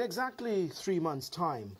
In exactly 3 months' time,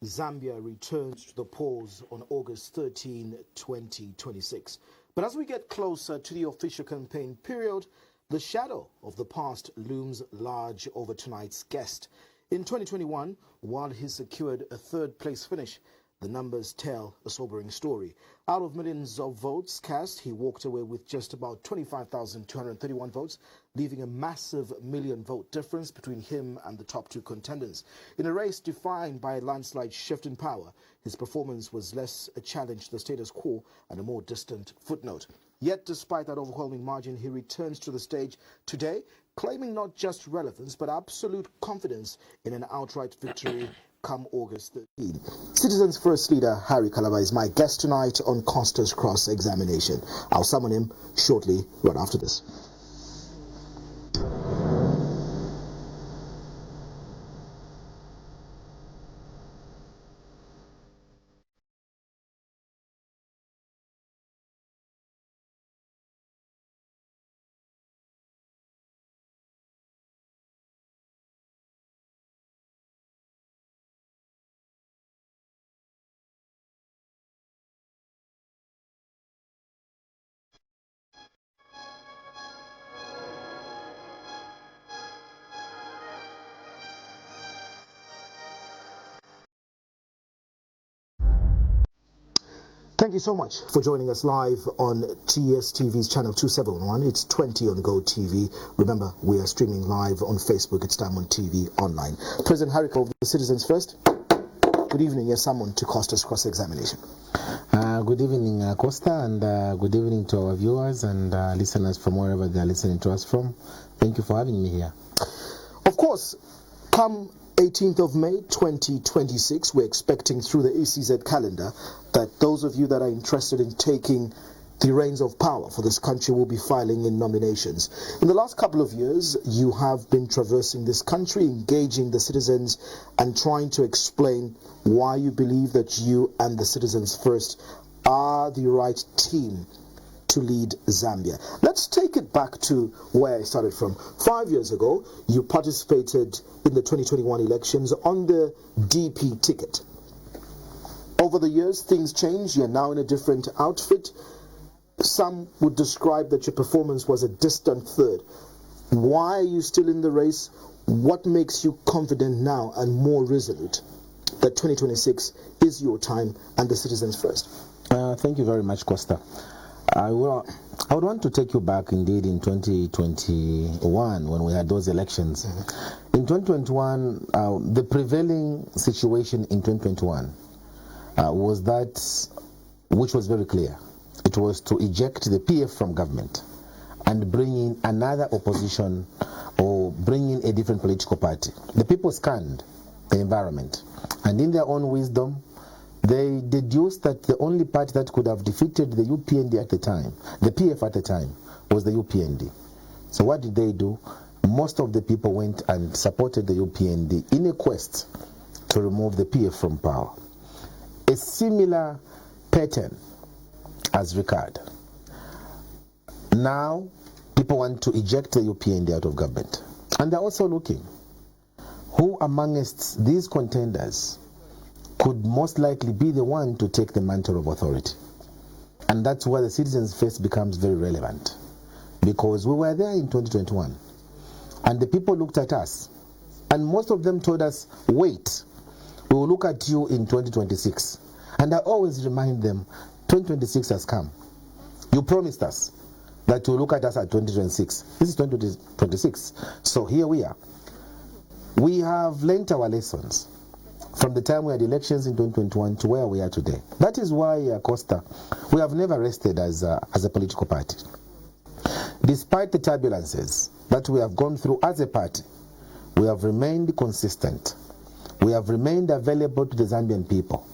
Zambia returns to the polls on August 13, 2026. But as we get closer to the official campaign period, the shadow of the past looms large over tonight's guest. In 2021, while he secured a third-place finish, the numbers tell a sobering story. Out of millions of votes cast, he walked away with just about 25,231 votes, leaving a massive million-vote difference between him and the top two contenders. In a race defined by a landslide shift in power, his performance was less a challenge to the status quo and a more distant footnote. Yet, despite that overwhelming margin, he returns to the stage today, claiming not just relevance, but absolute confidence in an outright victory come August 13. Citizens First leader Harry Kalaba is my guest tonight on Costa's Cross-Examination. I'll summon him shortly, right after this. Thank you so much for joining us live on TSTV's channel 271. It's 20 on Go TV. Remember, we are streaming live on Facebook. It's Diamond TV Online. President Harry Kalaba, the Citizens First. Good evening. You're summoned to Costa's Cross-Examination. Good evening, Costa, and good evening to our viewers and listeners from wherever they are listening to us from. Thank you for having me here. Of course, come 18th of May 2026, we're expecting through the ECZ calendar that those of you that are interested in taking the reins of power for this country will be filing in nominations. In the last couple of years, you have been traversing this country, engaging the citizens and trying to explain why you believe that you and the Citizens First are the right team to lead Zambia. Let's take it back to where I started from. 5 years ago, you participated in the 2021 elections on the DP ticket. Over the years, things changed. You're now in a different outfit. Some would describe that your performance was a distant third. Why are you still in the race? What makes you confident now and more resolute that 2026 is your time and the Citizens First? Thank you very much, Costa. I would want to take you back indeed in 2021 when we had those elections. In 2021, the prevailing situation in 2021 was that, which was very clear. It was to eject the PF from government and bring in another opposition or bring in a different political party. The people scanned the environment and in their own wisdom, they deduced that the only party that could have defeated the UPND at the time, the PF at the time, was the UPND. So what did they do? Most of the people went and supported the UPND in a quest to remove the PF from power. A similar pattern has recurred. Now, people want to eject the UPND out of government. And they're also looking who amongst these contenders could most likely be the one to take the mantle of authority. And that's where the Citizens First becomes very relevant. Because we were there in 2021. And the people looked at us. And most of them told us, wait, we will look at you in 2026. And I always remind them, 2026 has come. You promised us that you will look at us at 2026. This is 2026. So here we are. We have learnt our lessons from the time we had elections in 2021 to where we are today. That is why, Costa, we have never rested as a political party. Despite the turbulences that we have gone through as a party, we have remained consistent. We have remained available to the Zambian people.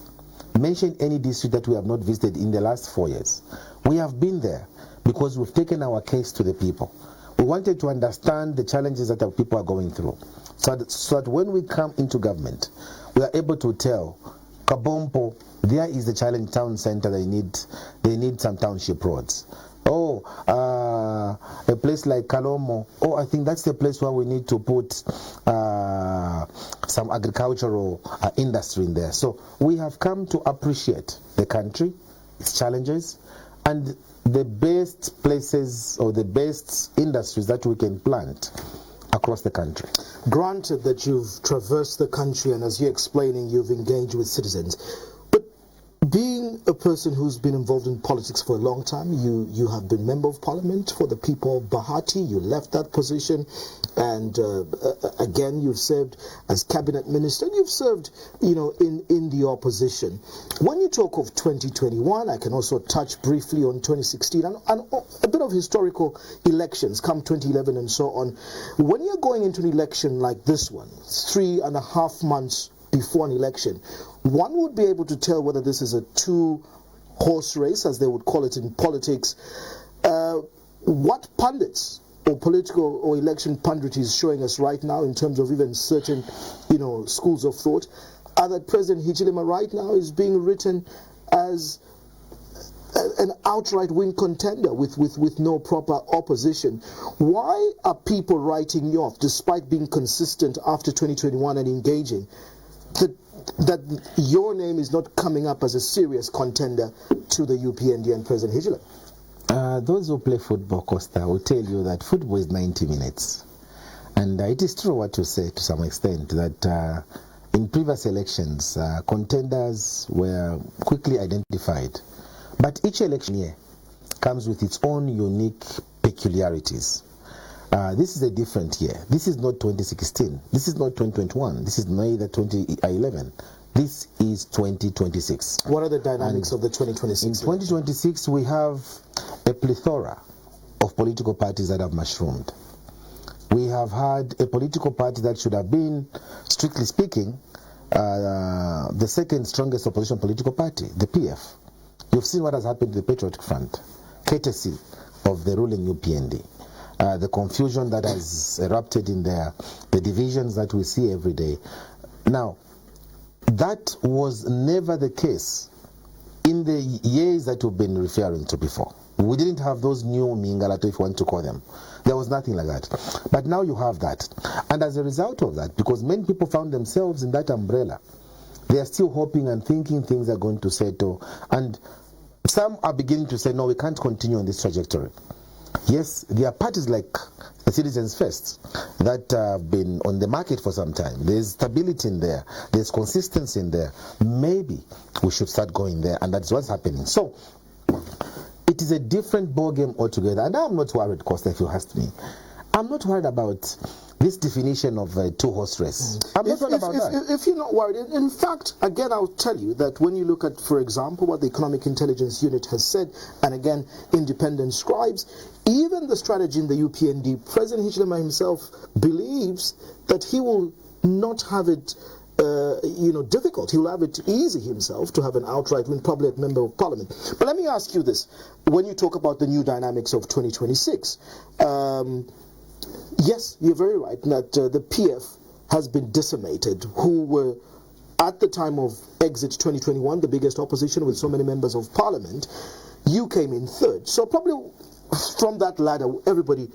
Mention any district that we have not visited in the last 4 years. We have been there because we've taken our case to the people. We wanted to understand the challenges that our people are going through, so that when we come into government, we are able to tell Kabompo, there is the challenge town center, they need some township roads. Oh, a place like Kalomo, oh, I think that's the place where we need to put some agricultural industry in there. So we have come to appreciate the country, its challenges, and the best places or the best industries that we can plant across the country. Granted that you've traversed the country and as you're explaining, you've engaged with citizens, but being a person who's been involved in politics for a long time, you have been Member of Parliament for the people of Bahati, you left that position, and again you've served as Cabinet Minister, you've served, in the opposition. When you talk of 2021, I can also touch briefly on 2016 and a bit of historical elections, come 2011 and so on. When you're going into an election like this one, 3.5 months before an election, one would be able to tell whether this is a two-horse race, as they would call it in politics. What pundits or political or election punditry is showing us right now in terms of even certain, schools of thought, are that President Hichilema right now is being written as an outright win contender with no proper opposition. Why are people writing you off, despite being consistent after 2021 and engaging, that your name is not coming up as a serious contender to the UPND and President Hichilema? Those who play football, Costa, will tell you that football is 90 minutes. And it is true what you say to some extent, that in previous elections, contenders were quickly identified. But each election year comes with its own unique peculiarities. This is a different year. This is not 2016. This is not 2021. This is neither 2011. This is 2026. What are the dynamics of the 2026? In 2026, we have a plethora of political parties that have mushroomed. We have had a political party that should have been, strictly speaking, the second strongest opposition political party, the PF. You've seen what has happened to the Patriotic Front, courtesy of the ruling UPND. The confusion that has erupted in there, the divisions that we see every day. Now, that was never the case in the years that we've been referring to before. We didn't have those new Mingalato, if you want to call them. There was nothing like that. But now you have that. And as a result of that, because many people found themselves in that umbrella, they are still hoping and thinking things are going to settle. And some are beginning to say, no, we can't continue on this trajectory. Yes, there are parties like the Citizens First that have been on the market for some time. There's stability in there. There's consistency in there. Maybe we should start going there, and that's what's happening. So it is a different ballgame altogether. And I'm not worried, Costa, if you asked me. I'm not worried about this definition of a two-horse race. I'm not worried about that. If you're not worried, in fact, again, I'll tell you that when you look at, for example, what the Economic Intelligence Unit has said, and again, independent scribes, even the strategy in the UPND, President Hichilema himself believes that he will not have it difficult. He will have it easy himself to have an outright win, probably at Member of Parliament. But let me ask you this. When you talk about the new dynamics of 2026, yes, you're very right that the PF has been decimated, who were at the time of exit 2021 the biggest opposition with so many members of Parliament. You came in third. So probably from that ladder, everybody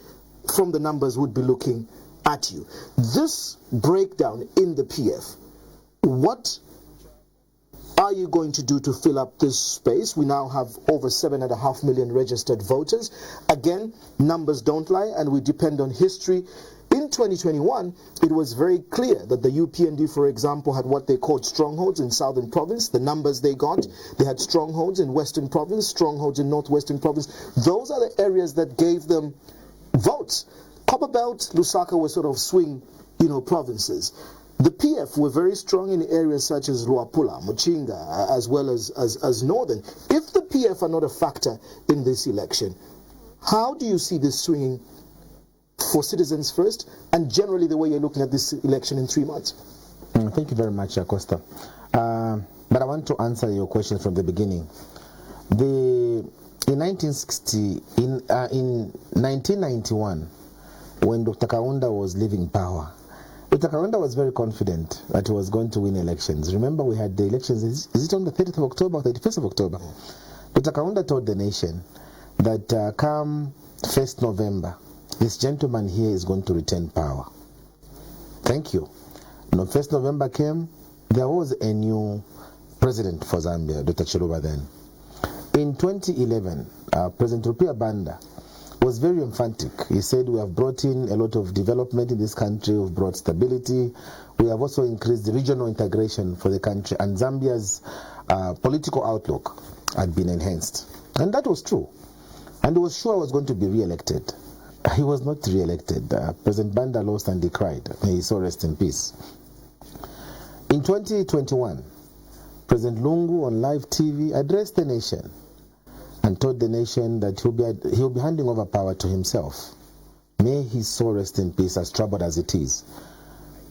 from the numbers would be looking at you. This breakdown in the PF, what are you going to do to fill up this space? We now have over 7.5 million registered voters. Again, numbers don't lie, and we depend on history. In 2021, it was very clear that the UPND, for example, had what they called strongholds in Southern Province. The numbers they got, they had strongholds in Western Province, strongholds in Northwestern Province. Those are the areas that gave them votes. Copperbelt, Lusaka were sort of swing, provinces. The PF were very strong in areas such as Luapula, Muchinga, as well as Northern. If the PF are not a factor in this election, how do you see this swinging for Citizens First and generally the way you're looking at this election in 3 months? Thank you very much, Acosta. But I want to answer your question from the beginning. In 1991, when Dr. Kaunda was leaving power, Dr. Kaunda was very confident that he was going to win elections. Remember, we had the elections, is it on the 30th of October or 31st of October? Dr. Kaunda told the nation that come 1st November, this gentleman here is going to retain power. Thank you. No, 1st November came, there was a new president for Zambia, Dr. Chiluba then. In 2011, President Rupia Banda was very emphatic. He said, we have brought in a lot of development in this country, we've brought stability, we have also increased the regional integration for the country, and Zambia's political outlook had been enhanced. And that was true. And he was sure he was going to be re-elected. He was not re-elected. President Banda lost and he cried. May he so rest in peace. In 2021, President Lungu on live TV addressed the nation and told the nation that he'll be handing over power to himself. May his soul rest in peace, as troubled as it is.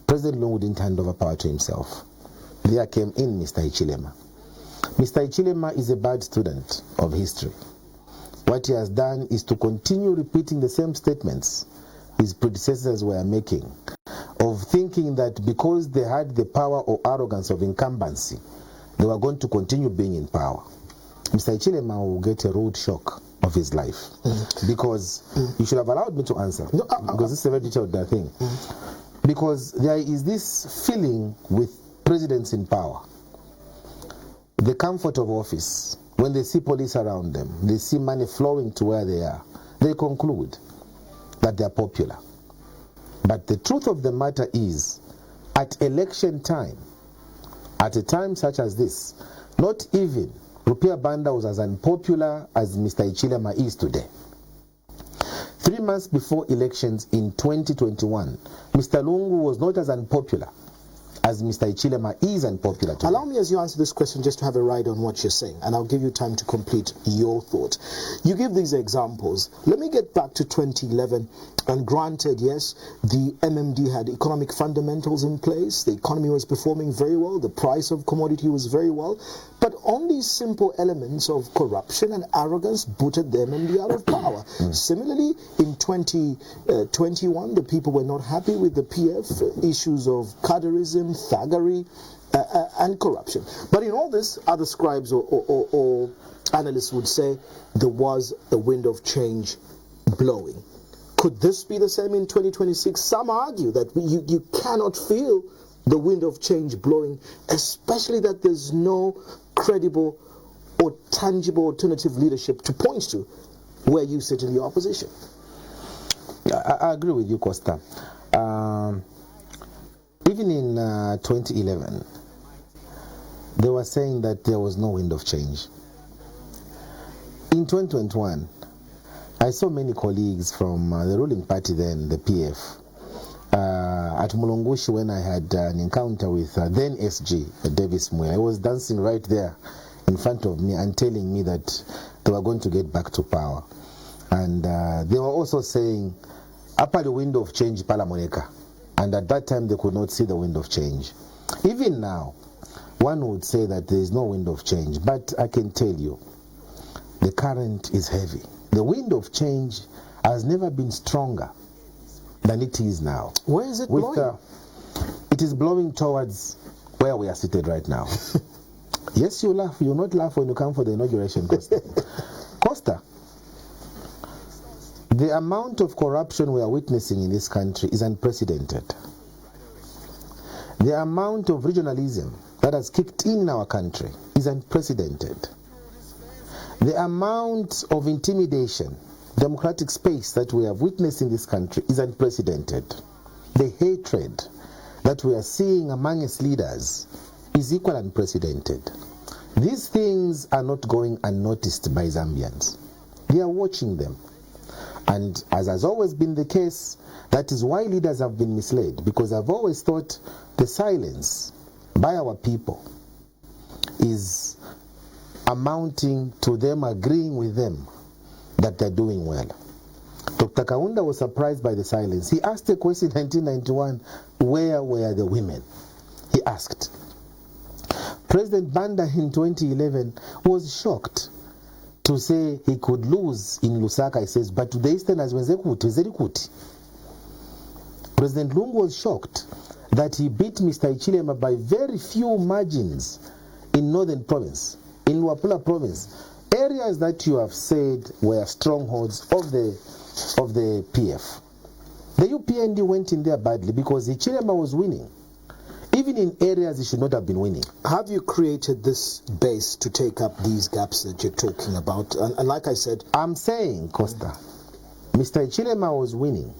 President Lungu didn't hand over power to himself. There came in Mr. Hichilema. Mr. Hichilema is a bad student of history. What he has done is to continue repeating the same statements his predecessors were making, of thinking that because they had the power or arrogance of incumbency, they were going to continue being in power. Mr. Hichilema will get a rude shock of his life. Because you should have allowed me to answer, because this is a very detailed thing. Because there is this feeling with presidents in power, the comfort of office. When they see police around them, they see money flowing to where they are, they conclude that they are popular. But the truth of the matter is, at election time, at a time such as this, not even Rupia Banda was as unpopular as Mr. Hichilema is today. 3 months before elections in 2021, Mr. Lungu was not as unpopular as Mr. Hichilema is unpopular today. Allow me, as you answer this question, just to have a ride on what you're saying, and I'll give you time to complete your thought. You give these examples. Let me get back to 2011, and granted, yes, the MMD had economic fundamentals in place, the economy was performing very well, the price of commodity was very well, but on these simple elements of corruption and arrogance booted the MMD out of power. Similarly, in 2021, the people were not happy with the PF, issues of cadreism, thuggery, and corruption. But in all this, other scribes or analysts would say there was a wind of change blowing. Could this be the same in 2026? Some argue that you cannot feel the wind of change blowing, especially that there's no credible or tangible alternative leadership to point to where you sit in the opposition. I agree with you, Costa. Even in 2011, they were saying that there was no wind of change. In 2021, I saw many colleagues from the ruling party then, the PF, at Mulungushi when I had an encounter with then SG, Davis Muya. He was dancing right there in front of me and telling me that they were going to get back to power. And they were also saying, upper the wind of change, Palamoneka. And at that time, they could not see the wind of change. Even now, one would say that there is no wind of change. But I can tell you, the current is heavy. The wind of change has never been stronger than it is now. Where is it blowing? It is blowing towards where we are seated right now. Yes, you laugh. You will not laugh when you come for the inauguration, Costa. Costa, the amount of corruption we are witnessing in this country is unprecedented. The amount of regionalism that has kicked in our country is unprecedented. The amount of intimidation, democratic space that we have witnessed in this country is unprecedented. The hatred that we are seeing among its leaders is equally unprecedented. These things are not going unnoticed by Zambians. They are watching them. And as has always been the case, that is why leaders have been misled, because I've always thought the silence by our people is amounting to them agreeing with them that they're doing well. Dr. Kaunda was surprised by the silence. He asked a question in 1991, where were the women? He asked. President Banda in 2011 was shocked to say he could lose in Lusaka. He says, but to the Easterners, President Lungu was shocked that he beat Mr. Hichilema by very few margins in Northern Province, in Luapula Province, areas that you have said were strongholds of the PF. The UPND went in there badly because Hichilema was winning. even in areas he should not have been winning. Have you created this base to take up these gaps that you're talking about? And like I said, I'm saying, Costa, Mr. Chilema was winning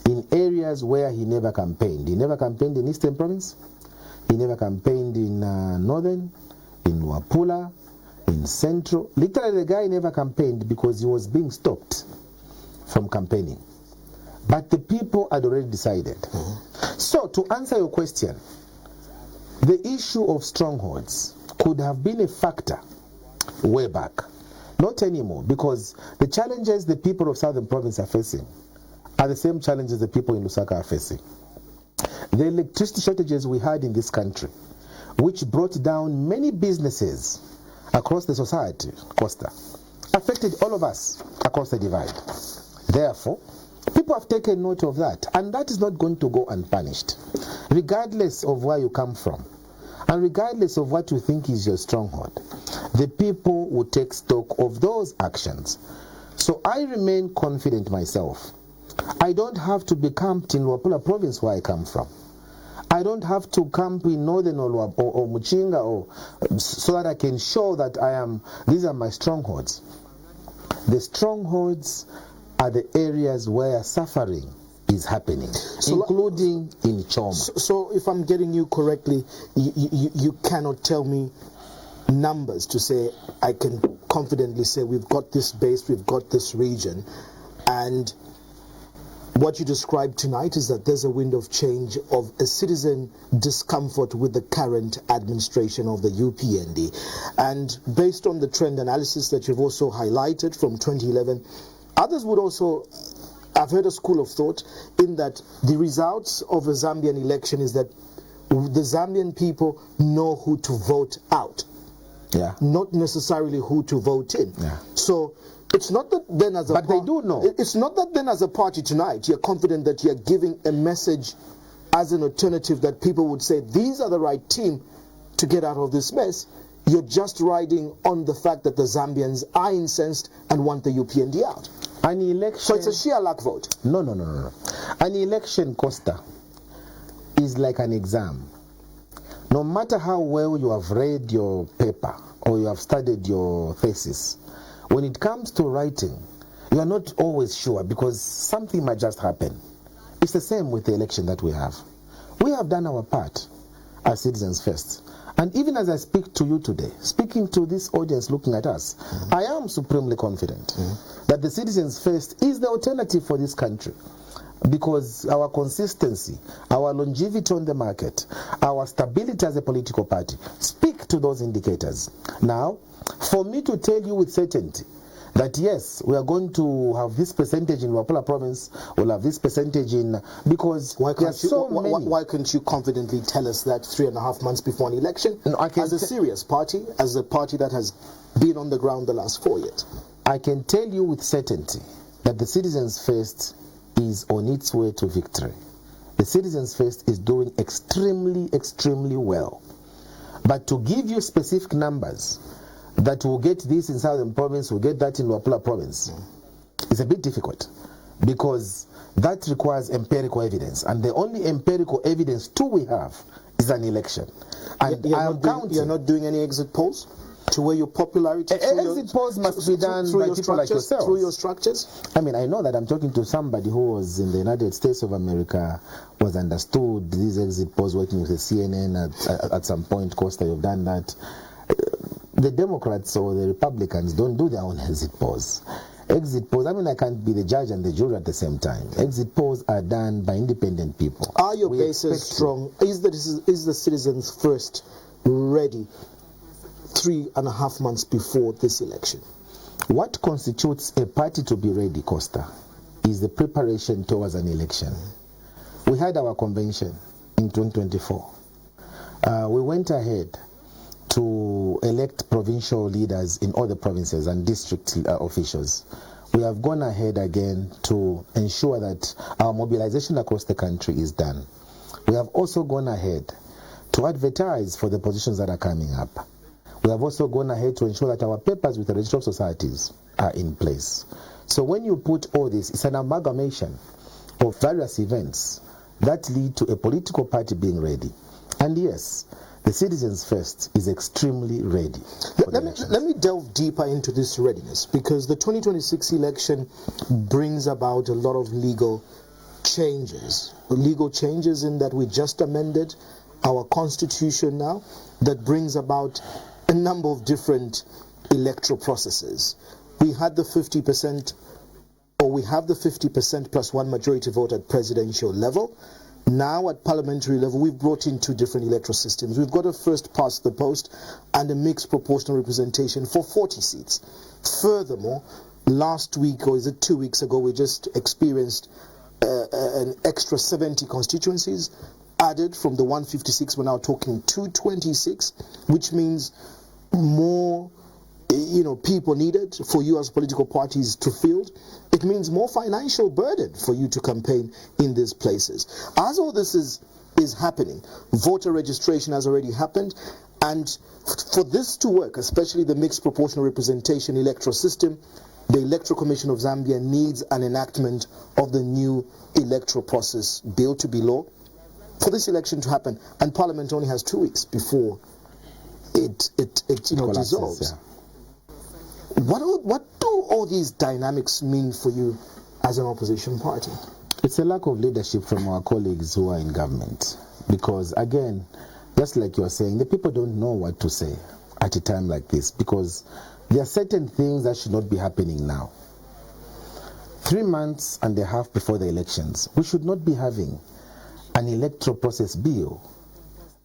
in areas where he never campaigned. He never campaigned in Eastern Province. He never campaigned in Northern, in Wapula, in Central. Literally, the guy never campaigned because he was being stopped from campaigning. But the people had already decided. So, to answer your question, the issue of strongholds could have been a factor way back. Not anymore, because the challenges the people of Southern Province are facing are the same challenges the people in Lusaka are facing. The electricity shortages we had in this country, which brought down many businesses across the society, Costa, affected all of us across the divide. Therefore, people have taken note of that, and that is not going to go unpunished, regardless of where you come from, and regardless of what you think is your stronghold. The people will take stock of those actions. So I remain confident myself. I don't have to be camped in Wapula province where I come from. I don't have to camp in Northern or Muchinga so that I can show that these are my strongholds. The strongholds are the areas where suffering is happening, including in Choma. So if I'm getting you correctly, you cannot tell me numbers to say I can confidently say we've got this base, we've got this region, and what you described tonight is that there's a wind of change of a citizen discomfort with the current administration of the UPND. And based on the trend analysis that you've also highlighted from 2011, others would also have heard a school of thought in that the results of a Zambian election is that the Zambian people know who to vote out, not necessarily who to vote in. So it's not that then as a but they do know. It's not that then as a party tonight you're confident that you're giving a message as an alternative that people would say these are the right team to get out of this mess. You're just riding on the fact that the Zambians are incensed and want the UPND out. An election. So it's a sheer luck vote. No. An election, Costa, is like an exam. No matter how well you have read your paper or you have studied your thesis, when it comes to writing, you are not always sure because something might just happen. It's the same with the election that we have. We have done our part as citizens first. And even as I speak to you today, speaking to this audience looking at us, I am supremely confident that the citizens first is the alternative for this country. Because our consistency, our longevity on the market, our stability as a political party speak to those indicators. Now, for me to tell you with certainty that yes, we are going to have this percentage in Wapula province, we'll have this percentage in, because why can't you confidently tell us that 3.5 months before an election, as a serious party, as a party that has been on the ground the last 4 years? I can tell you with certainty that the Citizens First is on its way to victory. The Citizens First is doing extremely well. But to give you specific numbers, that will get this in Southern Province, will get that in Wapula Province, it's a bit difficult because that requires empirical evidence, and the only empirical evidence we have is an election. And you're not doing any exit polls to where your popularity. Exit polls must be done by people like yourself. Through your structures. I mean, I know that I'm talking to somebody who was in the United States of America, was understood these exit polls, working with the CNN at some point. Costa, you've done that. The Democrats or the Republicans don't do their own exit polls. Exit polls, I mean, I can't be the judge and the jury at the same time. Exit polls are done by independent people. Are your bases strong? Is the Citizens First ready 3.5 months before this election? What constitutes a party to be ready, Costa, is the preparation towards an election. We had our convention in 2024. We went ahead to elect provincial leaders in all the provinces and district officials. We have gone ahead again to ensure that our mobilization across the country is done. We have also gone ahead to advertise for the positions that are coming up. We have also gone ahead to ensure that our papers with the registry of societies are in place. So when you put all this, it's an amalgamation of various events that lead to a political party being ready. And yes, the Citizens First is extremely ready. Let me delve deeper into this readiness, because the 2026 election brings about a lot of legal changes. Legal changes in that we just amended our constitution now, that brings about a number of different electoral processes. We had the 50%, or we have the 50% plus one majority vote at presidential level. Now at parliamentary level, we've brought in two different electoral systems. We've got a first past the post and a mixed proportional representation for 40 seats. Furthermore, last week, or is it 2 weeks ago, we just experienced an extra 70 constituencies added from the 156. We're now talking 226, which means more people needed for you as political parties to field. It means more financial burden for you to campaign in these places. As all this is happening, voter registration has already happened, and for this to work, especially the mixed proportional representation electoral system, the Electoral Commission of Zambia needs an enactment of the new electoral process bill to be law for this election to happen, and Parliament only has 2 weeks before it dissolves. Yeah. What do all these dynamics mean for you as an opposition party? It's a lack of leadership from our colleagues who are in government. Because again, just like you're saying, the people don't know what to say at a time like this, because there are certain things that should not be happening now. 3 months and a half before the elections, we should not be having an electoral process bill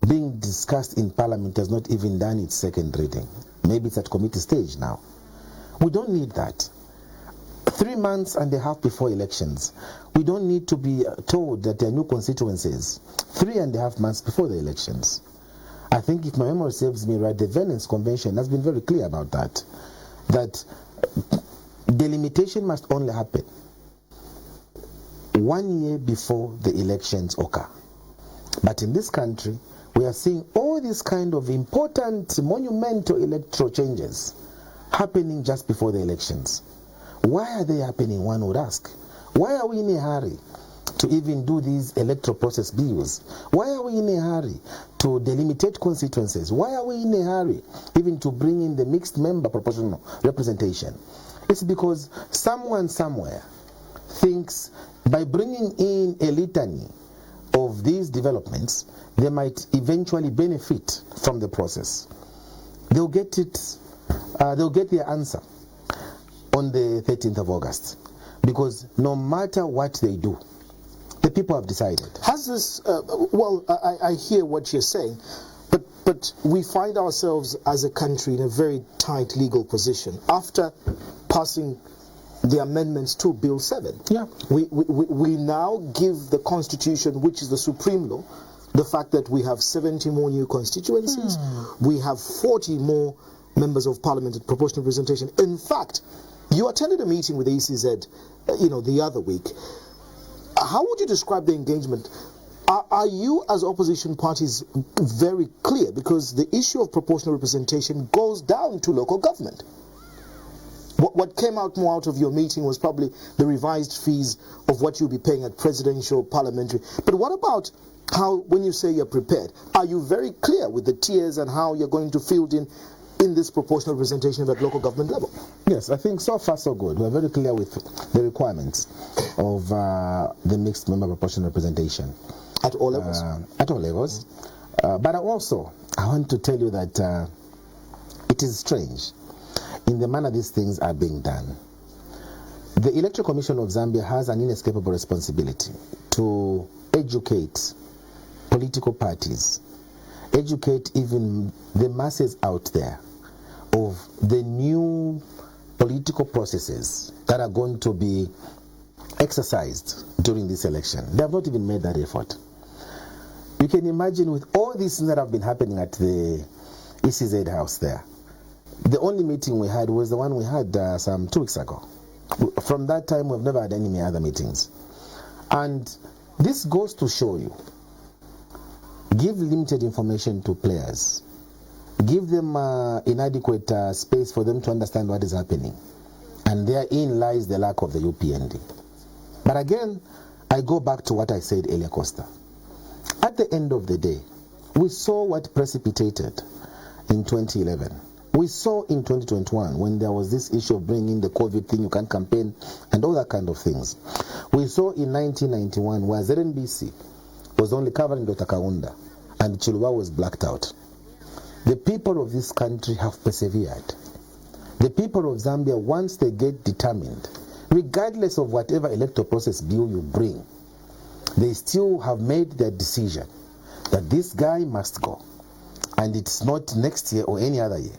being discussed in Parliament, has not even done its second reading. Maybe it's at committee stage now. We don't need that. 3 months and a half before elections, we don't need to be told that there are new constituencies 3.5 months before the elections. I think, if my memory serves me right, the Venice Convention has been very clear about that delimitation must only happen 1 year before the elections occur. But in this country, we are seeing all these kind of important, monumental electoral changes happening just before the elections. Why are they happening, one would ask? Why are we in a hurry to even do these electoral process bills? Why are we in a hurry to delimitate constituencies? Why are we in a hurry even to bring in the mixed member proportional representation? It's because someone somewhere thinks by bringing in a litany of these developments, they might eventually benefit from the process. They'll get their answer on the 13th of August. Because no matter what they do, the people have decided. Has this, I hear what you're saying, but we find ourselves as a country in a very tight legal position. After passing the amendments to Bill 7, yeah, we now give the Constitution, which is the supreme law, the fact that we have 70 more new constituencies, we have 40 more members of parliament at proportional representation. In fact, you attended a meeting with the ECZ, the other week. How would you describe the engagement? Are you, as opposition parties, very clear? Because the issue of proportional representation goes down to local government. What came out more out of your meeting was probably the revised fees of what you'll be paying at presidential, parliamentary. But what about how, when you say you're prepared, are you very clear with the tiers and how you're going to field in this proportional representation at local government level? Yes, I think so far so good. We're very clear with the requirements of the mixed member proportional representation. At all levels? At all levels. But I want to tell you that it is strange in the manner these things are being done. The Electoral Commission of Zambia has an inescapable responsibility to educate political parties, educate even the masses out there of the new political processes that are going to be exercised during this election. They have not even made that effort. You can imagine, with all these things that have been happening at the ECZ house there, the only meeting we had was the one we had some 2 weeks ago. From that time, we've never had any other meetings. And this goes to show you, give limited information to players. Give them inadequate space for them to understand what is happening. And therein lies the lack of the UPND. But again, I go back to what I said earlier, Costa. At the end of the day, We saw what precipitated in 2011. We saw in 2021 when there was this issue of bringing the COVID thing, you can't campaign, and all that kind of things. We saw in 1991 where ZNBC was only covering Dr. Kaunda and Chiluba was blacked out. The people of this country have persevered. The people of Zambia, once they get determined, regardless of whatever electoral process bill you bring, they still have made their decision that this guy must go. And it's not next year or any other year.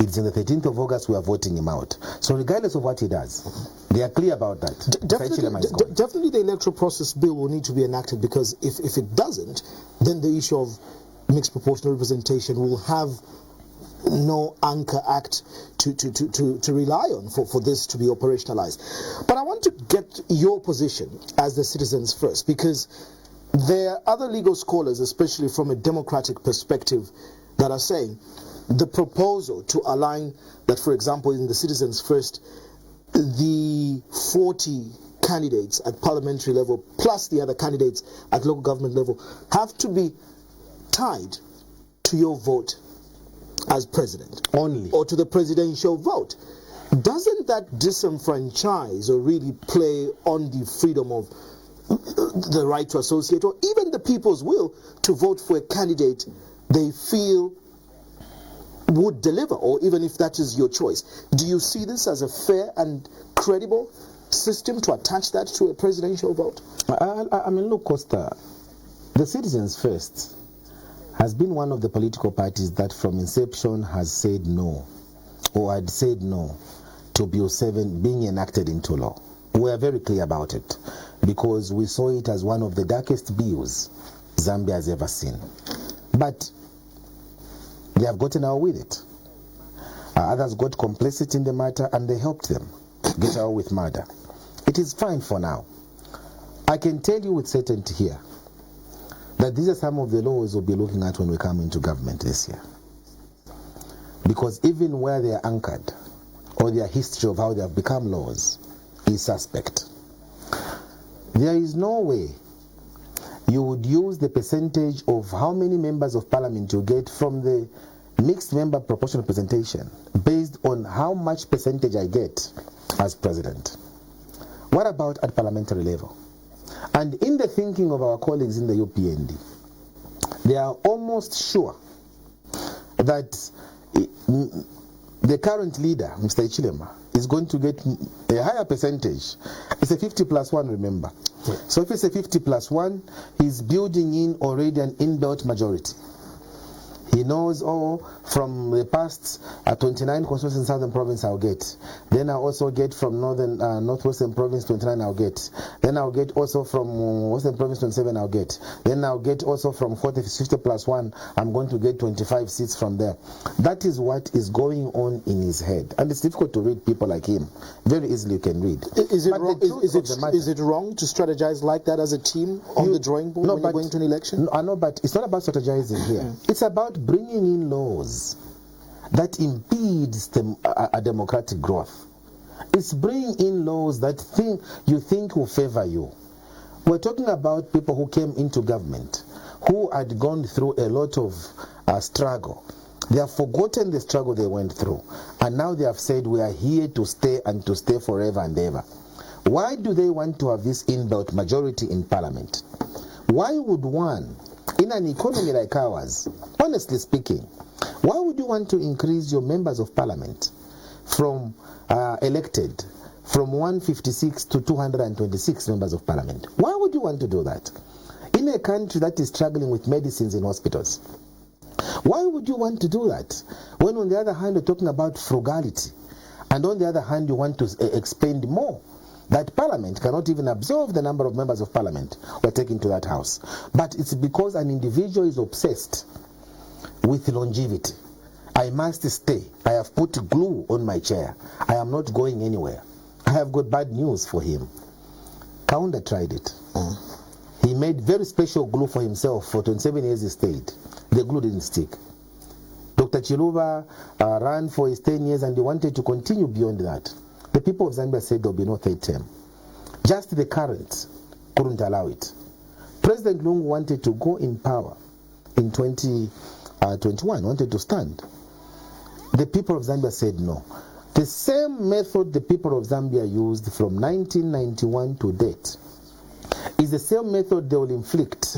It's on the 13th of August we are voting him out. So regardless of what he does, they are clear about that. Definitely the electoral process bill will need to be enacted, because if it doesn't, then the issue of mixed proportional representation will have no anchor act to rely on for this to be operationalized. But I want to get your position as the Citizens First, because there are other legal scholars, especially from a democratic perspective, that are saying the proposal to align that, for example, in the Citizens First, the 40 candidates at parliamentary level plus the other candidates at local government level have to be tied to your vote as president only, or to the presidential vote. Doesn't that disenfranchise or really play on the freedom of the right to associate, or even the people's will to vote for a candidate they feel would deliver, or even if that is your choice? Do you see this as a fair and credible system to attach that to a presidential vote? I mean, look, Costa, the Citizens First has been one of the political parties that from inception has said no, or had said no to Bill 7 being enacted into law. We are very clear about it, because we saw it as one of the darkest bills Zambia has ever seen. But they have gotten away with it. Others got complicit in the matter and they helped them get away with murder. It is fine for now. I can tell you with certainty here that these are some of the laws we'll be looking at when we come into government this year. Because even where they are anchored, or their history of how they have become laws, is suspect. There is no way you would use the percentage of how many members of parliament you get from the mixed member proportional representation based on how much percentage I get as president. What about at parliamentary level? And in the thinking of our colleagues in the UPND, they are almost sure that the current leader, Mr. Ichilema, is going to get a higher percentage. It's a 50+1, remember. Yeah. So if it's a 50+1, he's building in already an inbuilt majority. He knows, from the past 29 constituencies in Southern Province I'll get. Then I'll also get from Northwestern Province 29 I'll get. Then I'll get also from Western Province 27 I'll get. Then I'll get also from 50+1, I'm going to get 25 seats from there. That is what is going on in his head. And it's difficult to read people like him. Very easily you can read. Is it wrong to strategize like that as a team on the drawing board when you're going to an election? I know, but it's not about strategizing here. It's about bringing in laws that impedes a democratic growth. It's bringing in laws that you think will favor you. We're talking about people who came into government, who had gone through a lot of struggle. They have forgotten the struggle they went through, and now they have said we are here to stay and to stay forever and ever. Why do they want to have this inbuilt majority in parliament? Why would one, in an economy like ours, honestly speaking, why would you want to increase your members of parliament from elected from 156 to 226 members of parliament? Why would you want to do that? In a country that is struggling with medicines in hospitals, why would you want to do that? When on the other hand you're talking about frugality, and on the other hand you want to expend more. That parliament cannot even absorb the number of members of parliament who are taken to that house. But it's because an individual is obsessed with longevity. I must stay. I have put glue on my chair. I am not going anywhere. I have got bad news for him. Kaunda tried it. He made very special glue for himself. For 27 years he stayed. The glue didn't stick. Dr. Chiluba ran for his 10 years and he wanted to continue beyond that. The people of Zambia said there will be no third term. Just the current couldn't allow it. President Lungu wanted to go in power in 2021, wanted to stand. The people of Zambia said no. The same method the people of Zambia used from 1991 to date is the same method they will inflict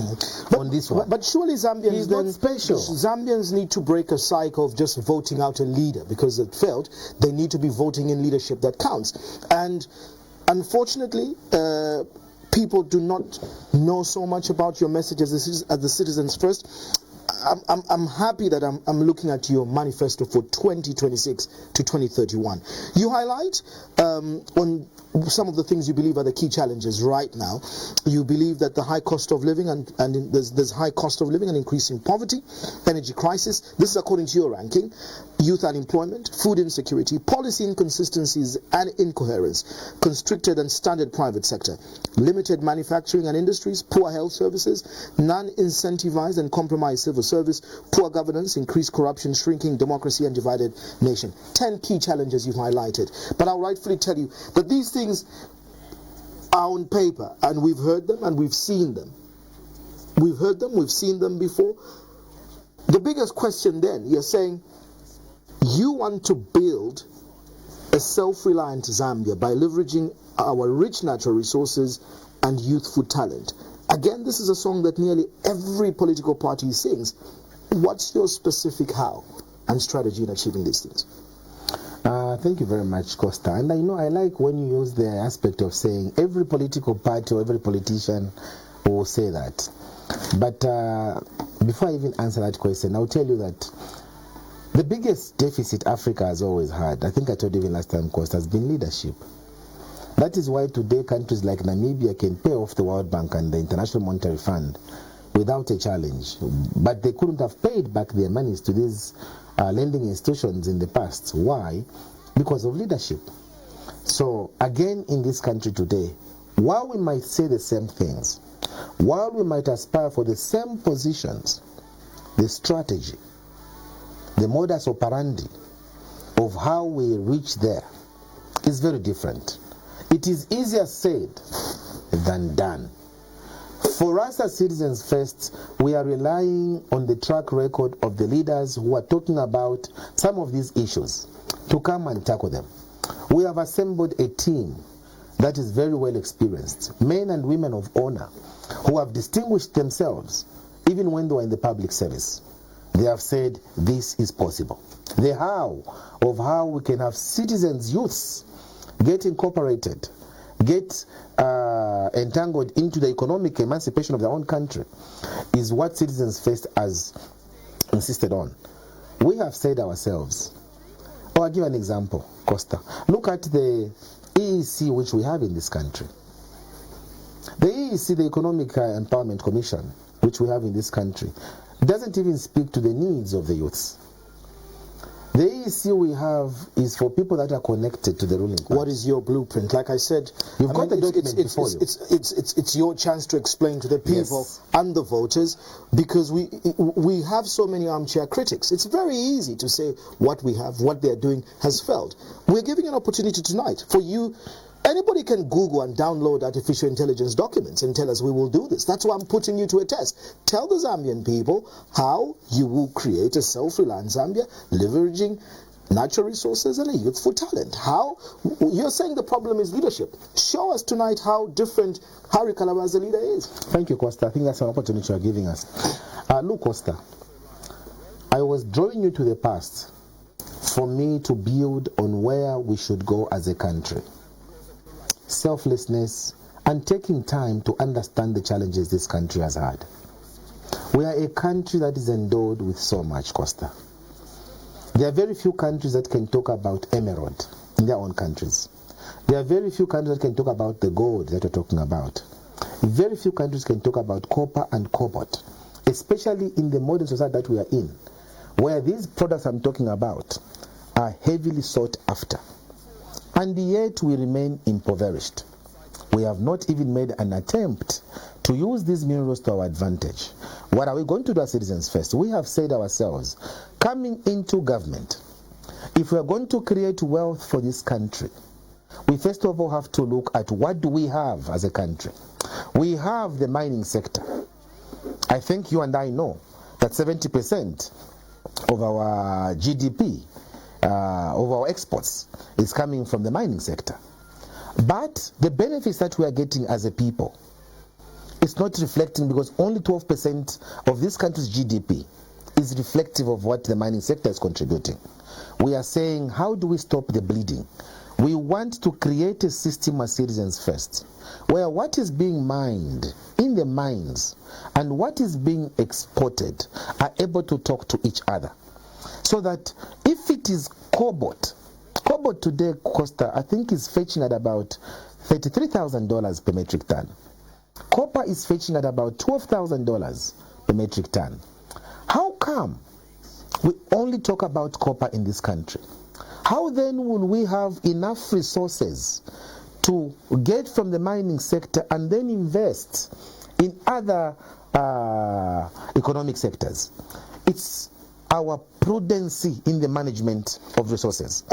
on this one. But surely Zambians not special. Zambians need to break a cycle of just voting out a leader because it failed. They need to be voting in leadership that counts. And unfortunately, people do not know so much about your message as the citizens first. I'm happy that I'm looking at your manifesto for 2026 to 2031. You highlight on some of the things you believe are the key challenges right now. You believe that the high cost of living and there's high cost of living and increasing poverty, energy crisis. This is according to your ranking. Youth unemployment, food insecurity, policy inconsistencies and incoherence, constricted and standard private sector, limited manufacturing and industries, poor health services, non-incentivized and compromised civil service, poor governance, increased corruption, shrinking democracy and divided nation. 10 key challenges you've highlighted. But I'll rightfully tell you that these things are on paper and we've heard them and we've seen them. We've heard them, we've seen them before. The biggest question then, you're saying you want to build a self-reliant Zambia by leveraging our rich natural resources and youthful talent. Again, this is a song that nearly every political party sings. What's your specific how and strategy in achieving these things? Thank you very much, Costa. And I know I like when you use the aspect of saying every political party or every politician will say that. But before I even answer that question, I'll tell you that the biggest deficit Africa has always had, I think I told you even last time, Costa, has been leadership. That is why today countries like Namibia can pay off the World Bank and the International Monetary Fund without a challenge. But they couldn't have paid back their monies to these lending institutions in the past. Why? Because of leadership. So again, in this country today, while we might say the same things, while we might aspire for the same positions, the strategy, the modus operandi of how we reach there is very different. It is easier said than done. For us as citizens first, we are relying on the track record of the leaders who are talking about some of these issues to come and tackle them. We have assembled a team that is very well experienced, men and women of honor who have distinguished themselves even when they were in the public service. They have said this is possible. The how of how we can have citizens, youths, get incorporated, get entangled into the economic emancipation of their own country is what Citizens First has insisted on. We have said ourselves, I'll give an example, Costa. Look at the EEC which we have in this country. The EEC, the Economic Empowerment Commission, which we have in this country, doesn't even speak to the needs of the youths. The EEC we have is for people that are connected to the ruling class. What is your blueprint? Like I said, you've got the document before you. It's your chance to explain to the people and the voters, because we have so many armchair critics. It's very easy to say what we have, what they're doing has failed. We're giving an opportunity tonight for you. Anybody can Google and download artificial intelligence documents and tell us we will do this. That's why I'm putting you to a test. Tell the Zambian people how you will create a self-reliant Zambia, leveraging natural resources and a youthful talent. How? You're saying the problem is leadership. Show us tonight how different Harry Kalaba as a leader is. Thank you, Costa. I think that's an opportunity you're giving us. Look, Costa, I was drawing you to the past for me to build on where we should go as a country. Selflessness and taking time to understand the challenges this country has had. We are a country that is endowed with so much, Costa. There are very few countries that can talk about emerald in their own countries. There are very few countries that can talk about the gold that we're talking about. Very few countries can talk about copper and cobalt, especially in the modern society that we are in, where these products I'm talking about are heavily sought after. And yet we remain impoverished. We have not even made an attempt to use these minerals to our advantage. What are we going to do as Citizens First? We have said ourselves, coming into government, if we are going to create wealth for this country, we first of all have to look at what do we have as a country. We have the mining sector. I think you and I know that 70% of our GDP, of our exports, is coming from the mining sector. But the benefits that we are getting as a people, it's not reflecting, because only 12% of this country's GDP is reflective of what the mining sector is contributing. We are saying, how do we stop the bleeding? We want to create a system as citizens first, where what is being mined in the mines and what is being exported are able to talk to each other. So that if it is cobalt today, Costa, I think is fetching at about $33,000 per metric ton. Copper is fetching at about $12,000 per metric ton. How come we only talk about copper in this country? How then will we have enough resources to get from the mining sector and then invest in other economic sectors? It's our prudency in the management of resources.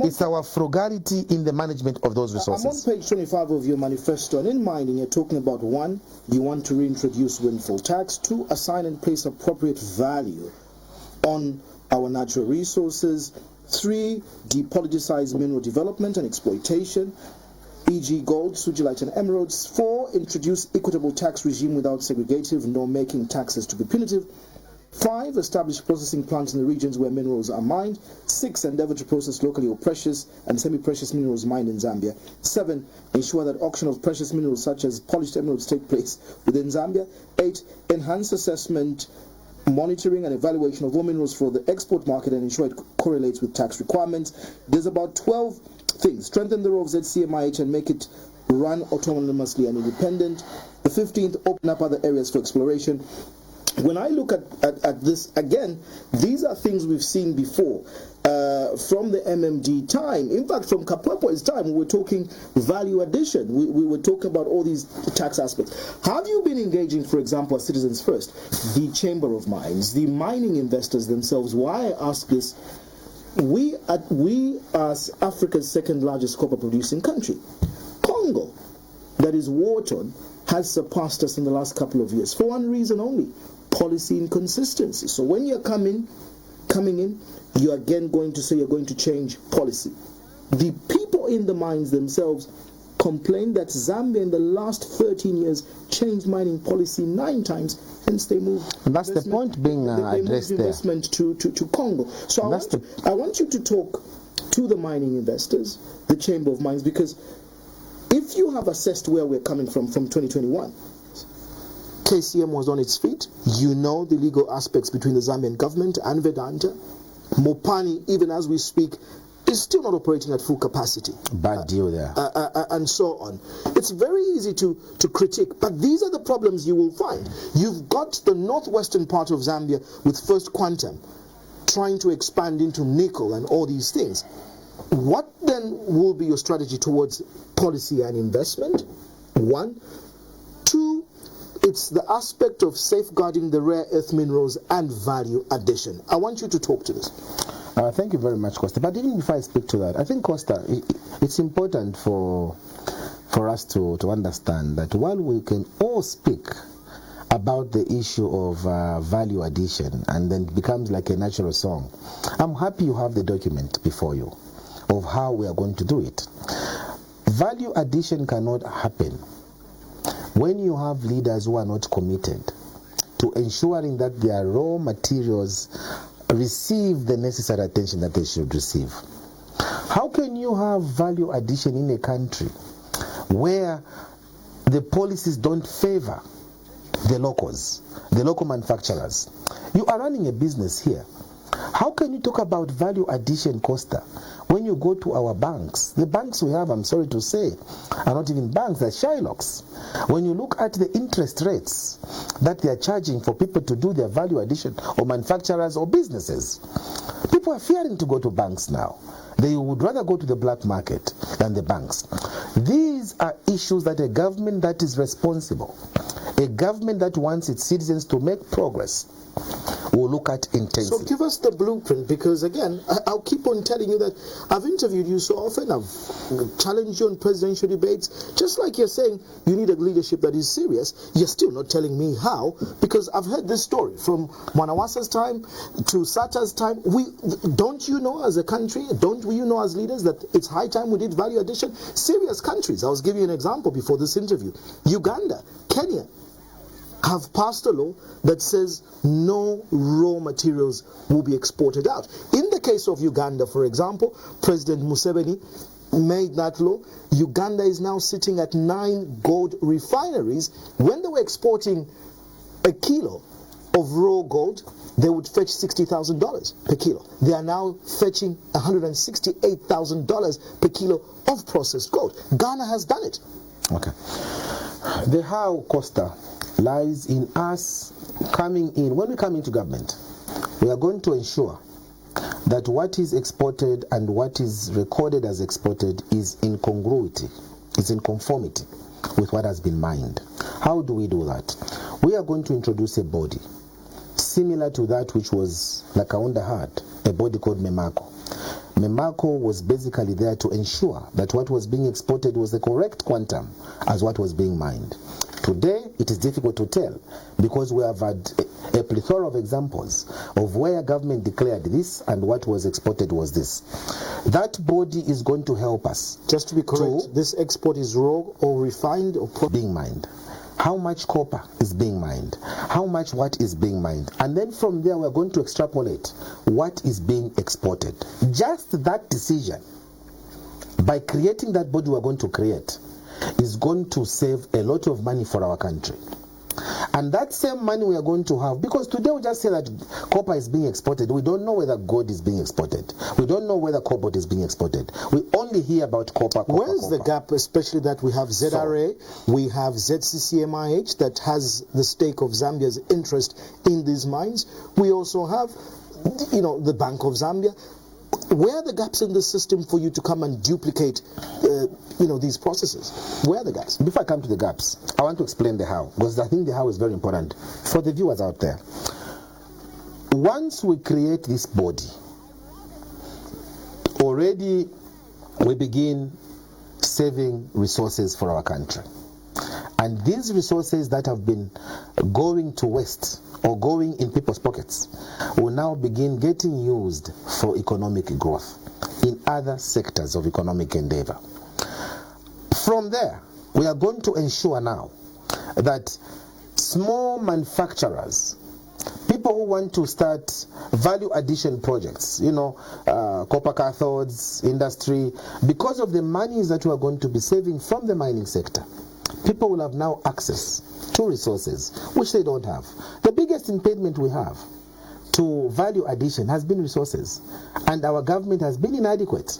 It's our frugality in the management of those resources. I'm on page 25 of your manifesto, and in mining you're talking about 1, you want to reintroduce windfall tax; 2, assign and place appropriate value on our natural resources; 3, depoliticize mineral development and exploitation, e.g. gold, sugilite and emeralds; 4, introduce equitable tax regime without segregative nor making taxes to be punitive; 5, establish processing plants in the regions where minerals are mined; 6, endeavor to process locally or precious and semi-precious minerals mined in Zambia; 7, ensure that auction of precious minerals such as polished emeralds take place within Zambia; 8, enhance assessment, monitoring and evaluation of all minerals for the export market and ensure it correlates with tax requirements. There's about 12 things. Strengthen the role of ZCMIH and make it run autonomously and independent. The 15th, open up other areas for exploration. When I look at this, again, these are things we've seen before from the MMD time. In fact, from Kapwepo's time, we were talking value addition. We were talking about all these tax aspects. Have you been engaging, for example, as Citizens First, the Chamber of Mines, the mining investors themselves? Why I ask this, we are Africa's second largest copper producing country. Congo, that is war-torn, has surpassed us in the last couple of years for one reason only: policy inconsistency. So when you're coming in, you're again going to say you're going to change policy. The people in the mines themselves complain that Zambia in the last 13 years changed mining policy 9 times, hence they moved. And that's the point being addressed there. Investment to Congo. So I want you to talk to the mining investors, the Chamber of Mines, because if you have assessed where we're coming from 2021, KCM was on its feet. You know the legal aspects between the Zambian government and Vedanta. Mopani, even as we speak, is still not operating at full capacity. Bad deal there. And so on. It's very easy to critique, but these are the problems you will find. You've got the northwestern part of Zambia with First Quantum trying to expand into nickel and all these things. What then will be your strategy towards policy and investment? 1. 2, it's the aspect of safeguarding the rare earth minerals and value addition. I want you to talk to this. Thank you very much, Costa. But even before I speak to that, I think, Costa, it's important for us to understand that while we can all speak about the issue of value addition, and then it becomes like a natural song, I'm happy you have the document before you of how we are going to do it. Value addition cannot happen when you have leaders who are not committed to ensuring that their raw materials receive the necessary attention that they should receive. How can you have value addition in a country where the policies don't favor the locals, the local manufacturers? You are running a business here. How can you talk about value addition, Costa, when you go to our banks? The banks we have, I'm sorry to say, are not even banks, they're Shylocks. When you look at the interest rates that they are charging for people to do their value addition, or manufacturers or businesses, people are fearing to go to banks now. They would rather go to the black market than the banks. These are issues that a government that is responsible, a government that wants its citizens to make progress, we'll look at intensely. So give us the blueprint, because again, I'll keep on telling you that I've interviewed you so often, I've challenged you on presidential debates, just like you're saying you need a leadership that is serious. You're still not telling me how, because I've heard this story from Mwanawasa's time to Sata's time. Don't you know as a country, don't you know as leaders that it's high time we did value addition? Serious countries, I was giving you an example before this interview, Uganda, Kenya, have passed a law that says no raw materials will be exported out. In the case of Uganda, for example, President Museveni made that law. Uganda is now sitting at 9 gold refineries. When they were exporting a kilo of raw gold, they would fetch $60,000 per kilo. They are now fetching $168,000 per kilo of processed gold. Ghana has done it. Okay. The how, Costa, lies in us coming in. When we come into government, we are going to ensure that what is exported and what is recorded as exported is in congruity, is in conformity with what has been mined. How do we do that? We are going to introduce a body similar to that which was Lakaunda had, a body called MEMACO. MEMACO was basically there to ensure that what was being exported was the correct quantum as what was being mined. Today, it is difficult to tell because we have had a plethora of examples of where government declared this and what was exported was this. That body is going to help us. Just to be correct, this export is raw or refined or being mined. How much copper is being mined? How much what is being mined? And then from there, we're going to extrapolate what is being exported. Just that decision, by creating that body we're going to create, is going to save a lot of money for our country. And that same money we are going to have, because today we just say that copper is being exported. We don't know whether gold is being exported. We don't know whether cobalt is being exported. We only hear about copper. Where's the gap, especially that we have ZRA, we have ZCCMIH that has the stake of Zambia's interest in these mines. We also have, the Bank of Zambia. Where are the gaps in the system for you to come and duplicate, these processes? Where are the gaps? Before I come to the gaps, I want to explain the how, because I think the how is very important for the viewers out there. Once we create this body, already we begin saving resources for our country. And these resources that have been going to waste or going in people's pockets will now begin getting used for economic growth in other sectors of economic endeavor. From there, we are going to ensure now that small manufacturers, people who want to start value addition projects, copper cathodes, industry, because of the monies that we are going to be saving from the mining sector, people will have now access to resources which they don't have. The biggest impediment we have to value addition has been resources, and our government has been inadequate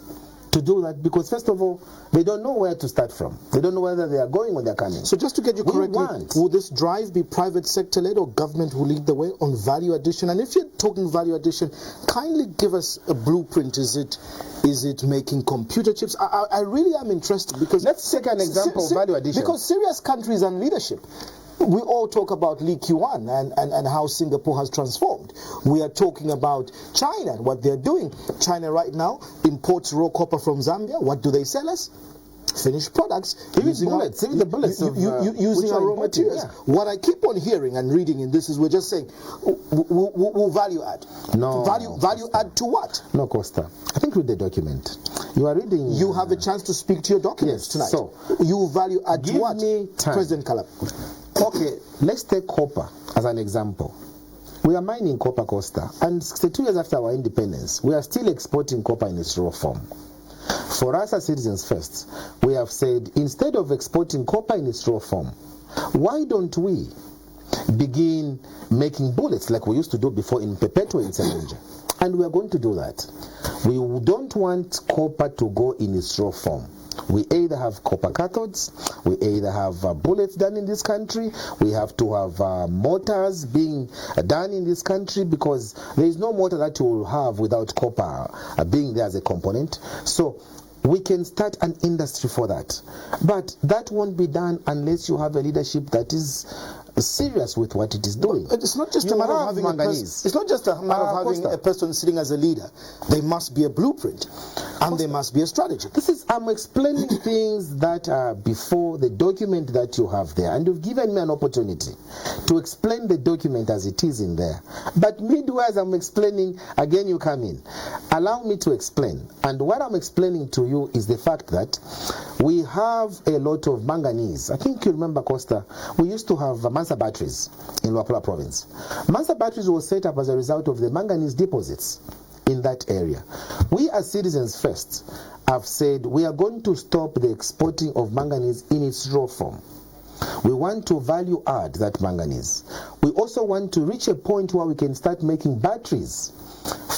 to do that because, first of all, they don't know where to start from. They don't know whether they are going or they are coming. So just to get you correctly, will this drive be private sector led or government will lead the way on value addition? And if you're talking value addition, kindly give us a blueprint. Is it making computer chips? I really am interested because let's take an example of value addition. Because serious countries and leadership, we all talk about Lee Kuan and how Singapore has transformed. We are talking about China and what they're doing. China right now imports raw copper from Zambia. What do they sell us? Finished products using bullets, using our raw materials. Yeah. What I keep on hearing and reading in this is we're just saying we'll value add. No. Value add to what? No, Costa. I think read the document. You are reading. You have a chance to speak to your documents tonight. So you value add to what? President Kalaba. Okay, let's take copper as an example. We are mining copper, Costa, and 62 years after our independence, we are still exporting copper in its raw form. For us as citizens first, we have said, instead of exporting copper in its raw form, why don't we begin making bullets like we used to do before in Perpetua in Semenja? And we are going to do that. We don't want copper to go in its raw form. We either have copper cathodes, we either have bullets done in this country, we have to have mortars being done in this country, because there is no mortar that you will have without copper being there as a component. So we can start an industry for that. But that won't be done unless you have a leadership that is serious with what it is doing. It's not just You a matter of have having manganese. it's not just a matter of having Costa. a person sitting as a leader. There must be a blueprint, and there must be a strategy. I'm explaining things that are before the document that you have there, and you've given me an opportunity to explain the document as it is in there. But midway as I'm explaining, again you come in. Allow me to explain. And what I'm explaining to you is the fact that we have a lot of manganese. I think you remember, Costa, we used to have Mansa batteries in Luapula province. Mansa batteries was set up as a result of the manganese deposits in that area. We as Citizens First have said we are going to stop the exporting of manganese in its raw form. We want to value add that manganese. We also want to reach a point where we can start making batteries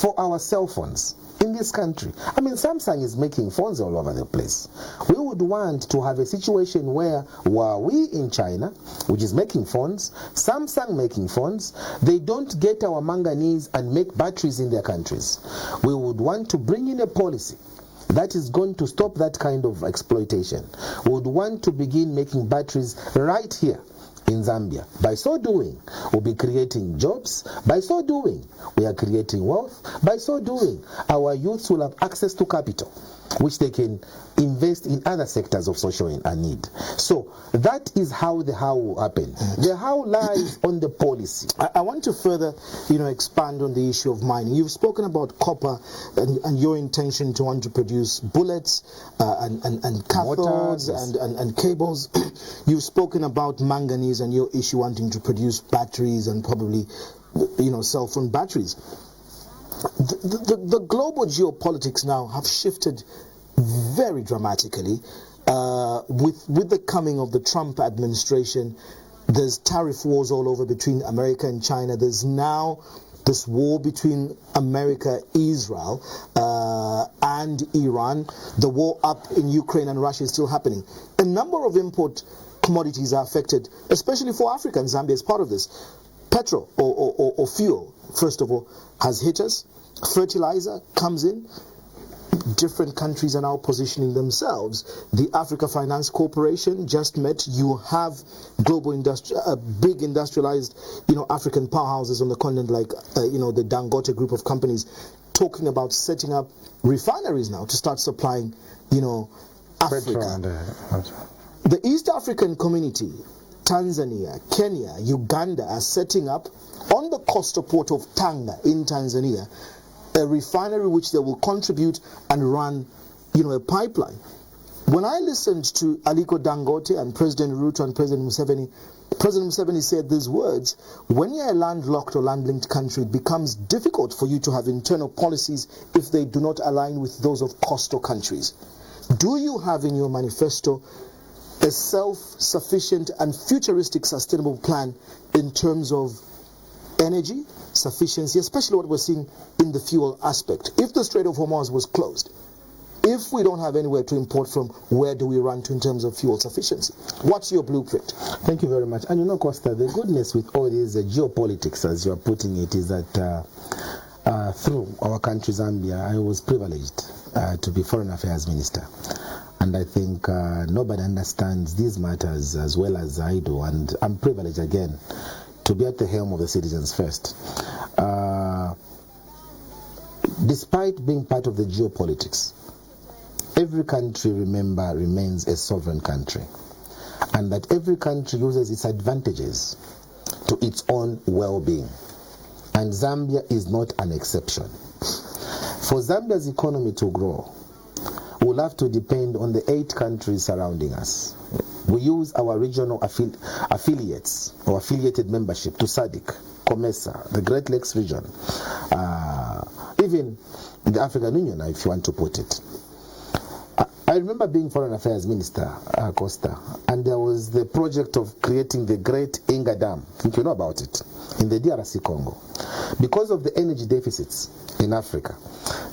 for our cell phones in this country. I mean, Samsung is making phones all over the place. We would want to have a situation where Huawei in China, which is making phones, Samsung making phones, they don't get our manganese and make batteries in their countries. We would want to bring in a policy that is going to stop that kind of exploitation. We would want to begin making batteries right here in Zambia. By so doing, we'll be creating jobs. By so doing, we are creating wealth. By so doing, our youths will have access to capital, which they can invest in other sectors of social need. So that is how the how will happen. The how lies on the policy. I want to further, expand on the issue of mining. You've spoken about copper and your intention to want to produce bullets and cathodes and cables. You've spoken about manganese and your issue wanting to produce batteries and probably, cell phone batteries. The global geopolitics now have shifted very dramatically with the coming of the Trump administration. There's tariff wars all over between America and China. There's now this war between America, Israel, and Iran. The war up in Ukraine and Russia is still happening. A number of import commodities are affected, especially for Africa, and Zambia is part of this. Petrol or fuel, first of all, has hit us. Fertilizer comes in. Different countries are now positioning themselves. The Africa Finance Corporation just met. You have global big industrialized, African powerhouses on the continent, like the Dangote group of companies, talking about setting up refineries now to start supplying, Africa. The East African community, Tanzania, Kenya, Uganda, are setting up on the coastal port of Tanga in Tanzania a refinery which they will contribute and run, a pipeline. When I listened to Aliko Dangote and President Ruto and President Museveni said these words: when you're a landlocked or land-linked country, it becomes difficult for you to have internal policies if they do not align with those of coastal countries. Do you have in your manifesto a self-sufficient and futuristic sustainable plan in terms of energy sufficiency, especially what we're seeing in the fuel aspect? If the Strait of Hormuz was closed, if we don't have anywhere to import from, where do we run to in terms of fuel sufficiency? What's your blueprint? Thank you very much. And Costa, the goodness with all these geopolitics, as you are putting it, is that through our country, Zambia, I was privileged to be Foreign Affairs Minister. And I think nobody understands these matters as well as I do. And I'm privileged again to be at the helm of the Citizens First. Despite being part of the geopolitics, every country, remember, remains a sovereign country. And that every country uses its advantages to its own well-being. And Zambia is not an exception. For Zambia's economy to grow, we'll have to depend on the 8 countries surrounding us. We use our regional affiliates or affiliated membership to SADC, COMESA, the Great Lakes region, even the African Union, if you want to put it. I remember being Foreign Affairs Minister, Costa, and there was the project of creating the Great Inga Dam. I think you know about it, in the DRC Congo. Because of the energy deficits in Africa,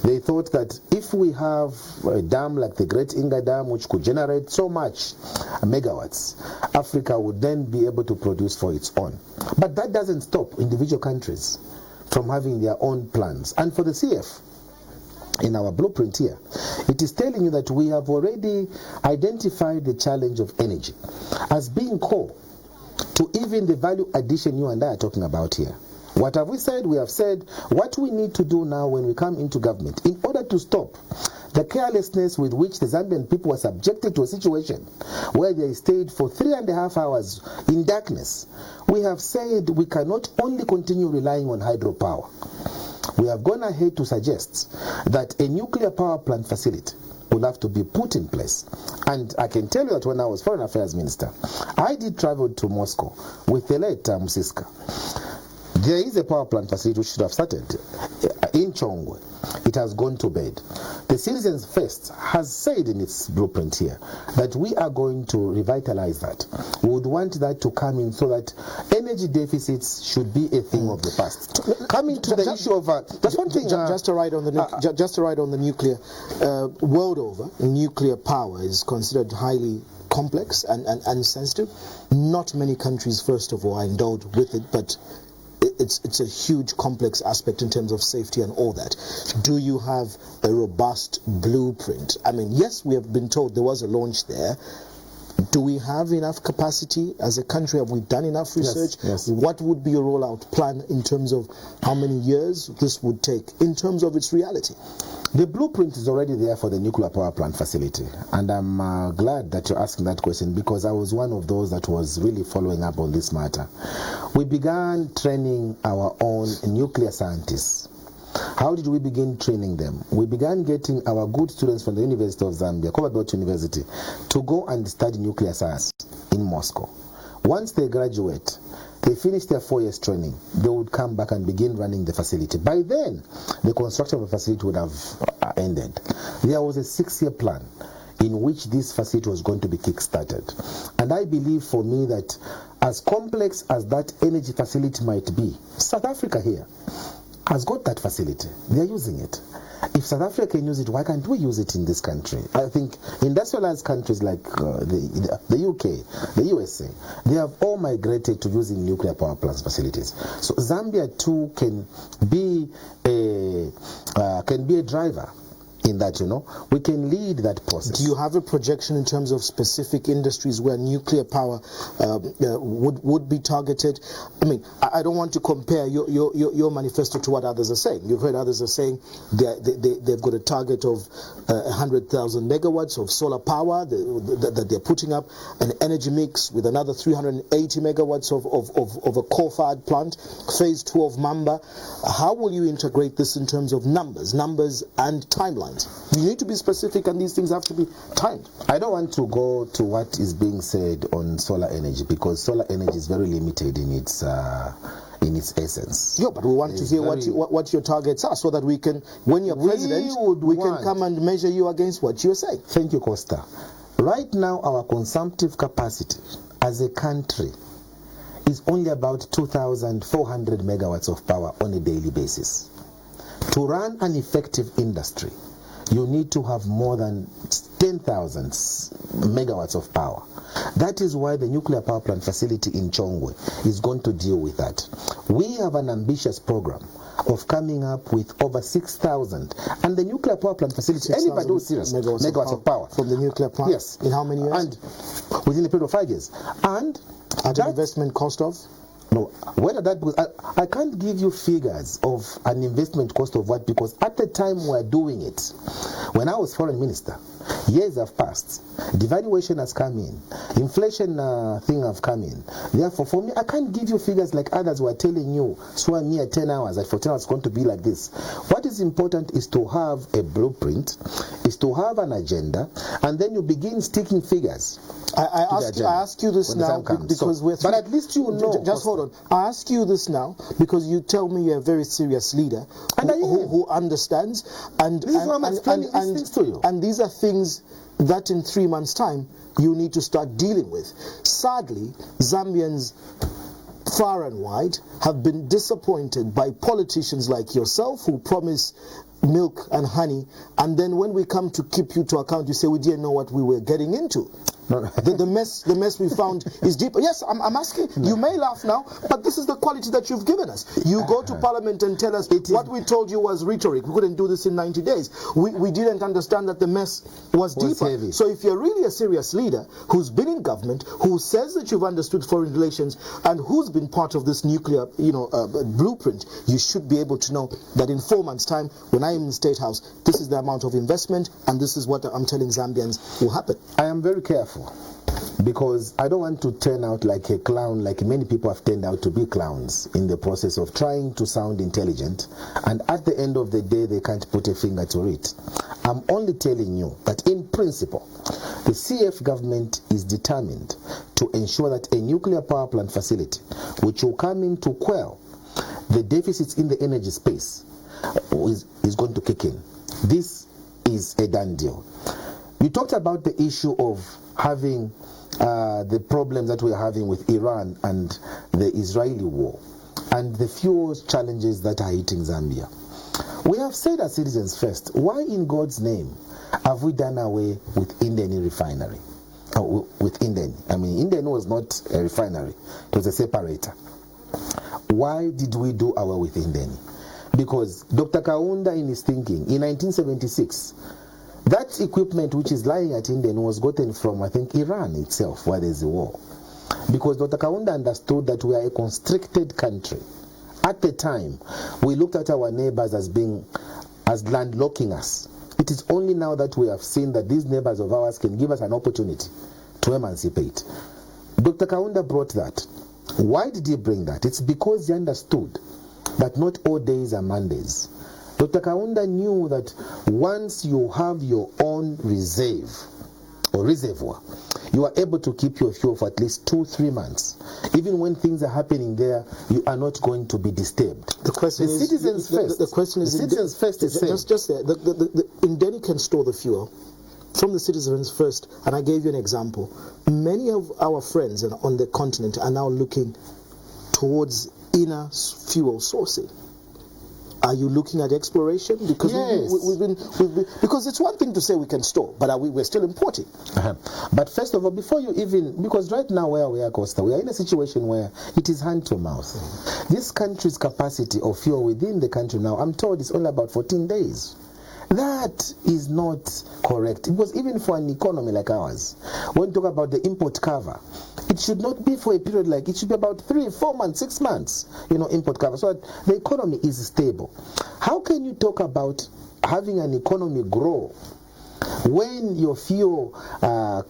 they thought that if we have a dam like the Great Inga Dam, which could generate so much megawatts, Africa would then be able to produce for its own. But that doesn't stop individual countries from having their own plans. And for the CF, in our blueprint here, it is telling you that we have already identified the challenge of energy as being core to even the value addition you and I are talking about here. What have we said? We have said what we need to do now when we come into government in order to stop the carelessness with which the Zambian people were subjected to a situation where they stayed for 3.5 hours in darkness. We have said we cannot only continue relying on hydropower. We have gone ahead to suggest that a nuclear power plant facility will have to be put in place. And I can tell you that when I was Foreign Affairs Minister, I did travel to Moscow with the late Musiska. There is a power plant facility which should have started in Chongwe. It has gone to bed. The Citizens First has said in its blueprint here that we are going to revitalize that. We would want that to come in so that energy deficits should be a thing of the past. Coming to the issue of just one thing, just to write on the nuclear world over, nuclear power is considered highly complex and sensitive. Not many countries, first of all, are endowed with it, but it's a huge complex aspect in terms of safety and all that. Do you have a robust blueprint? I mean, yes, we have been told there was a launch there. Do we have enough capacity as a country? Have we done enough research? Yes. What would be your rollout plan in terms of how many years this would take in terms of its reality? The blueprint is already there for the nuclear power plant facility, and I'm glad that you're asking that question because I was one of those that was really following up on this matter. We began training our own nuclear scientists. How did we begin training them? We began getting our good students from the University of Zambia, Cobalt University, to go and study nuclear science in Moscow. Once they graduate, they finish their 4 years training, they would come back and begin running the facility. By then, the construction of the facility would have ended. There was a 6-year plan in which this facility was going to be kick-started. And I believe for me that as complex as that energy facility might be, South Africa here has got that facility. They are using it. If South Africa can use it, why can't we use it in this country? I think industrialized countries like the UK, the USA, they have all migrated to using nuclear power plant facilities. So Zambia too can be a driver in that, we can lead that process. Do you have a projection in terms of specific industries where nuclear power would be targeted? I mean, I don't want to compare your manifesto to what others are saying. You've heard others are saying they've got a target of 100,000 megawatts of solar power that they're putting up, an energy mix with another 380 megawatts of a coal-fired plant, phase 2 of Mamba. How will you integrate this in terms of numbers and timelines? You need to be specific, and these things have to be timed. I don't want to go to what is being said on solar energy because solar energy is very limited in its essence. Yeah, but we want to hear what your targets are so that we can, when you're president, we can come and measure you against what you're saying. Thank you, Costa. Right now, our consumptive capacity as a country is only about 2,400 megawatts of power on a daily basis. To run an effective industry, you need to have more than 10,000 megawatts of power. That is why the nuclear power plant facility in Chongwe is going to deal with that. We have an ambitious program of coming up with over 6,000. And the nuclear power plant facility, anybody who's serious, megawatts of power. From the nuclear plant? Yes. In how many years? And within a period of 5 years. And at an investment cost of? No, whether that I can't give you figures of an investment cost of what, because at the time we're doing it, when I was foreign minister, years have passed, devaluation has come in, inflation thing have come in. Therefore, for me, I can't give you figures like others were telling you, so near 10 hours, that for 10 hours it's going to be like this. What is important is to have a blueprint, is to have an agenda, and then you begin sticking figures. I ask you this now because but at least you know. Just hold on. I ask you this now because you tell me you're a very serious leader who understands, and this is why I'm explaining these things to you. And these are things that in 3 months' time you need to start dealing with. Sadly, Zambians far and wide have been disappointed by politicians like yourself who promise milk and honey, and then when we come to keep you to account, you say we didn't know what we were getting into. No. The mess we found is deeper. Yes, I'm asking. You may laugh now, but this is the quality that you've given us. You go to Parliament and tell us what we told you was rhetoric. We couldn't do this in 90 days. We didn't understand that the mess was deeper. Heavy. So if you're really a serious leader who's been in government, who says that you've understood foreign relations, and who's been part of this nuclear, blueprint, you should be able to know that in 4 months' time, when I am in State House, this is the amount of investment, and this is what I'm telling Zambians will happen. I am very careful, because I don't want to turn out like a clown, like many people have turned out to be clowns in the process of trying to sound intelligent, and at the end of the day they can't put a finger to it. I'm only telling you that in principle, the CF government is determined to ensure that a nuclear power plant facility, which will come in to quell the deficits in the energy space, is going to kick in. This is a done deal. You talked about the issue of having the problems that we're having with Iran and the Israeli war, and the fuel challenges that are hitting Zambia. We have said as citizens first, why in God's name have we done away with Indeni refinery? With Indeni. I mean, Indeni was not a refinery, it was a separator. Why did we do away with Indeni? Because Dr. Kaunda, in his thinking, in 1976, that equipment which is lying at Indeni was gotten from, I think, Iran itself, where there's a war. Because Dr. Kaunda understood that we are a constricted country. At the time, we looked at our neighbors as landlocking us. It is only now that we have seen that these neighbors of ours can give us an opportunity to emancipate. Dr. Kaunda brought that. Why did he bring that? It's because he understood that not all days are Mondays. Dr. Kaunda knew that once you have your own reserve or reservoir, you are able to keep your fuel for at least 2-3 months. Even when things are happening there, you are not going to be disturbed. The question is, citizens first. The question is, citizens first is just there. Indeni can store the fuel from the citizens first, and I gave you an example. Many of our friends on the continent are now looking towards inner fuel sourcing. Are you looking at exploration? Because yes. we've been because it's one thing to say we can store, but we're still importing. But first of all, before you even, because right now where we are, Costa, we are in a situation where it is hand to mouth. This country's capacity of fuel within the country now, I'm told, is only about 14 days. That is not correct. It was even for an economy like ours. When you talk about the import cover, it should not be for a period like, it should be about 3, 4 months, 6 months, import cover, so that the economy is stable. How can you talk about having an economy grow when your fuel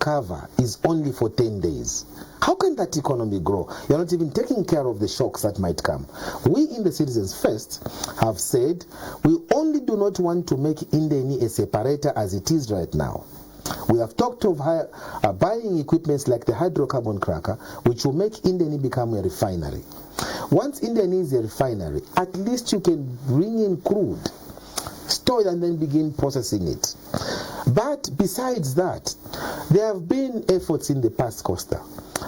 cover is only for 10 days? How can that economy grow? You're not even taking care of the shocks that might come. We in the Citizens First have said we only do not want to make Indeni a separator as it is right now. We have talked of buying equipments like the hydrocarbon cracker, which will make Indeni become a refinery. Once Indeni is a refinery, at least you can bring in crude, store it, and then begin processing it. But besides that, there have been efforts in the past, Costa,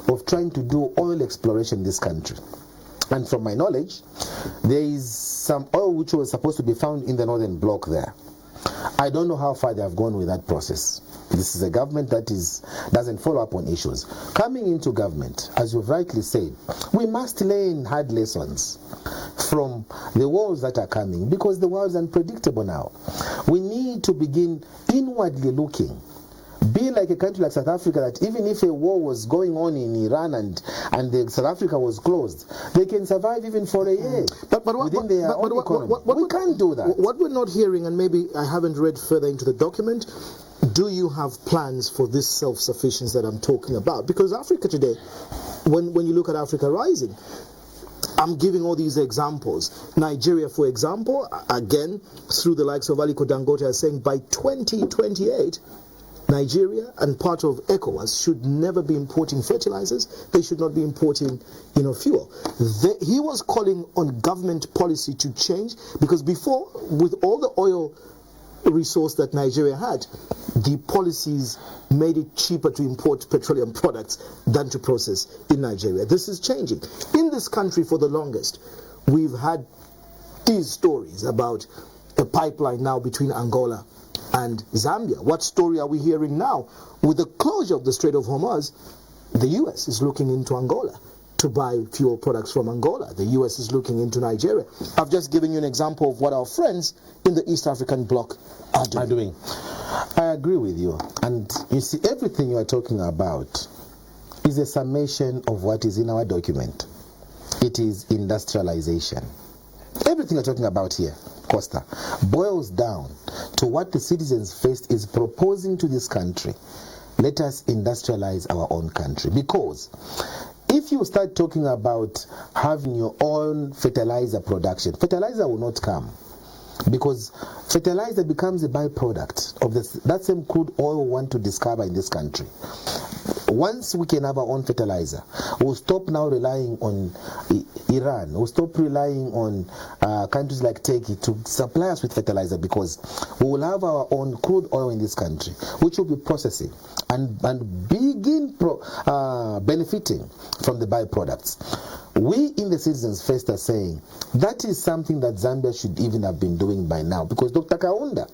of trying to do oil exploration in this country. And from my knowledge, there is some oil which was supposed to be found in the northern block there. I don't know how far they have gone with that process. This is a government that doesn't follow up on issues. Coming into government, as you've rightly said, we must learn hard lessons from the wars that are coming, because the world is unpredictable now. We need to begin inwardly looking. Be like a country like South Africa, that even if a war was going on in Iran and South Africa was closed, they can survive even for a year within their own economy. We can't do that. What we're not hearing, and maybe I haven't read further into the document, do you have plans for this self-sufficiency that I'm talking about? Because Africa today, when you look at Africa Rising, I'm giving all these examples. Nigeria, for example, again, through the likes of Aliko Dangote, are saying by 2028, Nigeria and part of ECOWAS should never be importing fertilizers. They should not be importing, fuel. He was calling on government policy to change, because before, with all the oil resource that Nigeria had, the policies made it cheaper to import petroleum products than to process in Nigeria. This is changing. In this country, for the longest, we've had these stories about a pipeline now between Angola and Zambia. What story are we hearing now? With the closure of the Strait of Hormuz, the U.S. is looking into Angola to buy fuel products from Angola. The U.S. is looking into Nigeria. I've just given you an example of what our friends in the East African bloc are doing. I agree with you. And you see, everything you are talking about is a summation of what is in our document. It is industrialization. Everything you're talking about here, Costa, boils down to what the Citizens First is proposing to this country. Let us industrialize our own country. Because if you start talking about having your own fertilizer production, fertilizer will not come. Because fertilizer becomes a byproduct of that same crude oil we want to discover in this country. Once we can have our own fertilizer, we'll stop now relying on Iran, we'll stop relying on countries like Turkey to supply us with fertilizer, because we will have our own crude oil in this country, which will be processing and begin benefiting from the byproducts. We in the Citizens First are saying that is something that Zambia should even have been doing by now, because Dr. Kaunda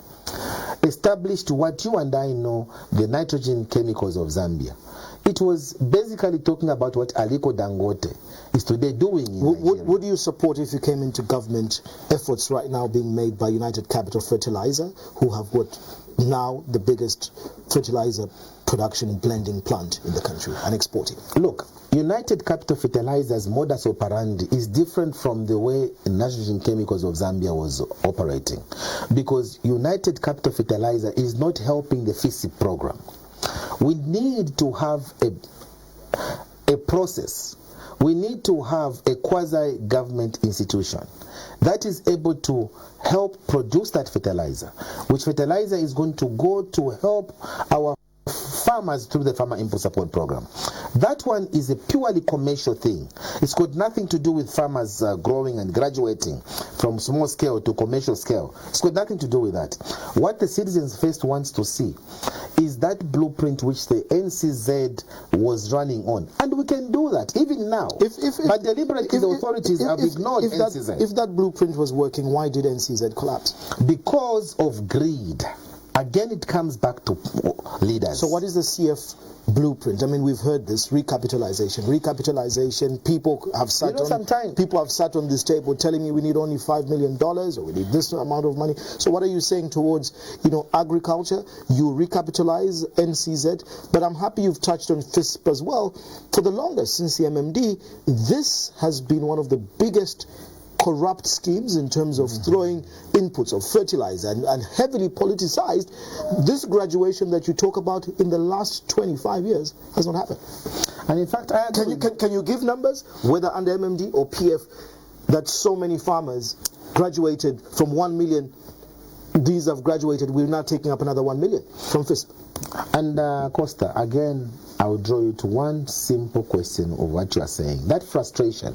established what you and I know, the nitrogen chemicals of Zambia. It was basically talking about what Aliko Dangote is today doing in Nigeria. Would you support, if you came into government, efforts right now being made by United Capital Fertilizer, who have what now the biggest fertilizer production blending plant in the country and exporting? Look, United Capital Fertilizer's modus operandi is different from the way nitrogen chemicals of Zambia was operating, because United Capital Fertilizer is not helping the FISI program. We need to have a process. We need to have a quasi-government institution that is able to help produce that fertilizer, which fertilizer is going to go to help our farmers through the Farmer Input Support Program. That one is a purely commercial thing. It's got nothing to do with farmers growing and graduating from small scale to commercial scale. It's got nothing to do with that. What the Citizens First wants to see is that blueprint which the NCZ was running on. And we can do that even now. But deliberately the authorities have ignored NCZ. If that blueprint was working, why did NCZ collapse? Because of greed. Again, it comes back to leaders. So what is the CF blueprint? I mean, we've heard this recapitalization. People have sat on this table telling me we need only $5 million, or we need this amount of money. So what are you saying towards, agriculture? You recapitalize NCZ, but I'm happy you've touched on FISP as well. For the longest, since the MMD, this has been one of the biggest corrupt schemes in terms of throwing inputs of fertilizer and heavily politicized. This graduation that you talk about in the last 25 years has not happened. And in fact, can you give numbers, whether under MMD or PF, that so many farmers graduated from 1 million? These have graduated, we're now taking up another 1 million from FISP. And Costa, again, I will draw you to one simple question of what you are saying. That frustration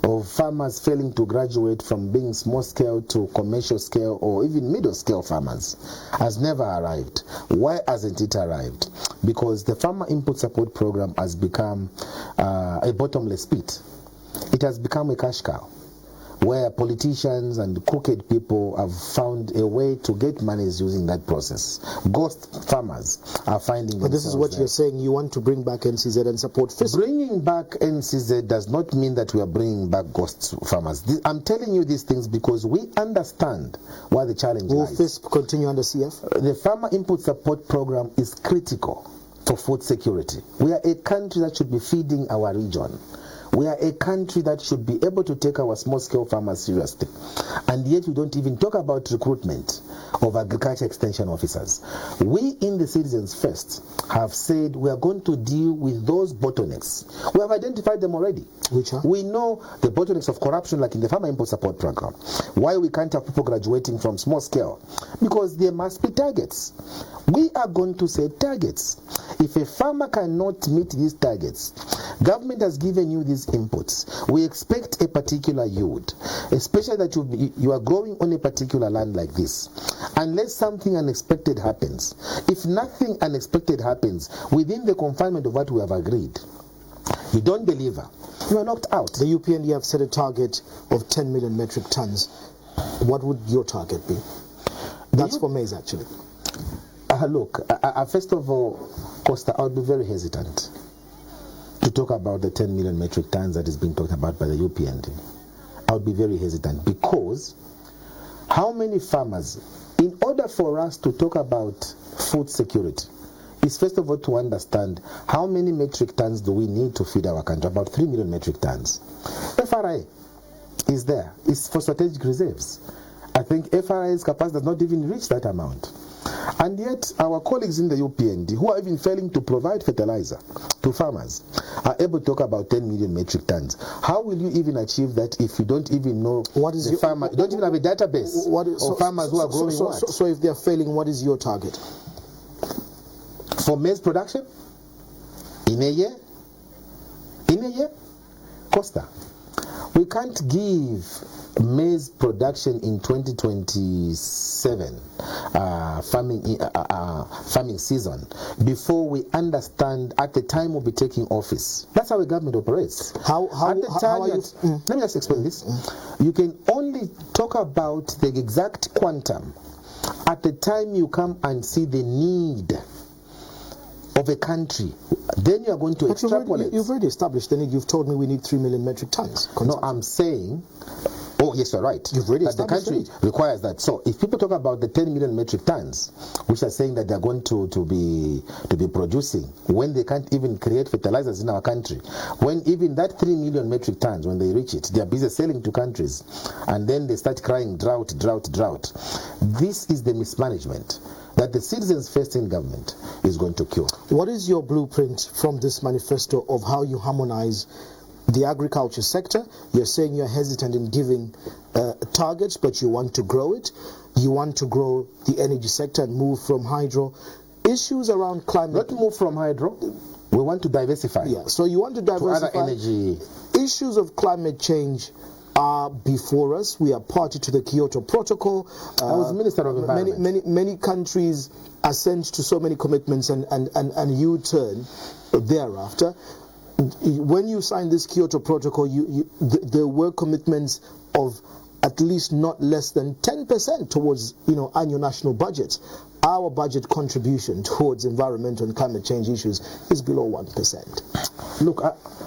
of farmers failing to graduate from being small scale to commercial scale or even middle scale farmers has never arrived. Why hasn't it arrived? Because the Farmer Input Support Program has become a bottomless pit. It has become a cash cow, where politicians and crooked people have found a way to get monies using that process. Ghost farmers are finding themselves. But this is what you're saying, you want to bring back NCZ and support FISP. Bringing back NCZ does not mean that we are bringing back ghost farmers. I'm telling you these things because we understand why the challenge lies. Will FISP continue under CF? The Farmer Input Support Program is critical for food security. We are a country that should be feeding our region. We are a country that should be able to take our small-scale farmers seriously. And yet we don't even talk about recruitment of agriculture extension officers. We in the Citizens First have said we are going to deal with those bottlenecks. We have identified them already. Which are? We know the bottlenecks of corruption, like in the Farmer Input Support Program. Why we can't have people graduating from small scale? Because there must be targets. We are going to set targets. If a farmer cannot meet these targets, government has given you these inputs. We expect a particular yield, especially that you are growing on a particular land like this. Unless something unexpected happens, if nothing unexpected happens within the confinement of what we have agreed, you don't deliver, you are knocked out. The UPND have set a target of 10 million metric tons. What would your target be? That's for maize, actually. Look, first of all, Costa, I would be very hesitant to talk about the 10 million metric tons that is being talked about by the UPND. I would be very hesitant because how many farmers, in order for us to talk about food security, is first of all to understand how many metric tons do we need to feed our country. About 3 million metric tons. FRA is there. It's for strategic reserves. I think FRA's capacity does not even reach that amount. And yet our colleagues in the UPND, who are even failing to provide fertilizer to farmers, are able to talk about 10 million metric tons. How will you even achieve that if you don't even know what is the farmer? You don't even have a database of farmers who are growing what? So if they're failing, what is your target? For maize production? In a year? In a year? Costa, we can't give maize production in 2027 farming season before we understand at the time we'll be taking office. That's how a government operates. Let me just explain this. You can only talk about the exact quantum at the time you come and see the need of a country. Then you are going to extrapolate. You've already established the need. You've told me we need 3 million metric tons. No, I'm saying, oh yes, you're right. You've already that the country requires that. So if people talk about the 10 million metric tons, which are saying that they're going to be producing, when they can't even create fertilizers in our country, when even that 3 million metric tons, when they reach it, they're busy selling to countries, and then they start crying drought, drought, drought. This is the mismanagement that the citizens first in government is going to cure. What is your blueprint from this manifesto of how you harmonize the agriculture sector? You're saying you're hesitant in giving targets, but you want to grow it. You want to grow the energy sector and move from hydro. Issues around climate. Not move from hydro. We want to diversify. Yeah, so you want to diversify. To other energy. Issues of climate change are before us. We are party to the Kyoto Protocol. I was Minister of Environment. Many countries assent to so many commitments and U-turn thereafter. When you signed this Kyoto Protocol, there were commitments of at least not less than 10% towards annual national budgets. Our budget contribution towards environmental and climate change issues is below 1%. Look,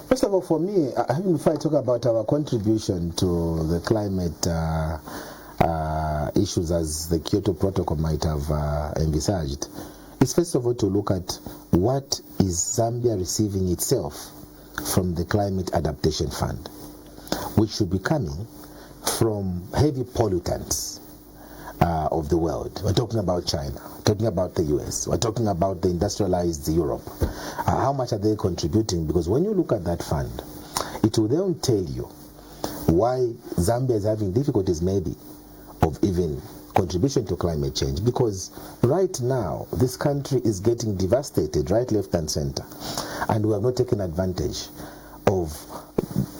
first of all, for me, before I talk about our contribution to the climate issues as the Kyoto Protocol might have envisaged, it's first of all to look at what is Zambia receiving itself from the Climate Adaptation Fund, which should be coming from heavy pollutants of the world. We're talking about China, we're talking about the US, we're talking about the industrialized Europe. How much are they contributing? Because when you look at that fund, it will then tell you why Zambia is having difficulties maybe of even contribution to climate change, because right now this country is getting devastated right, left and center, and we have not taken advantage of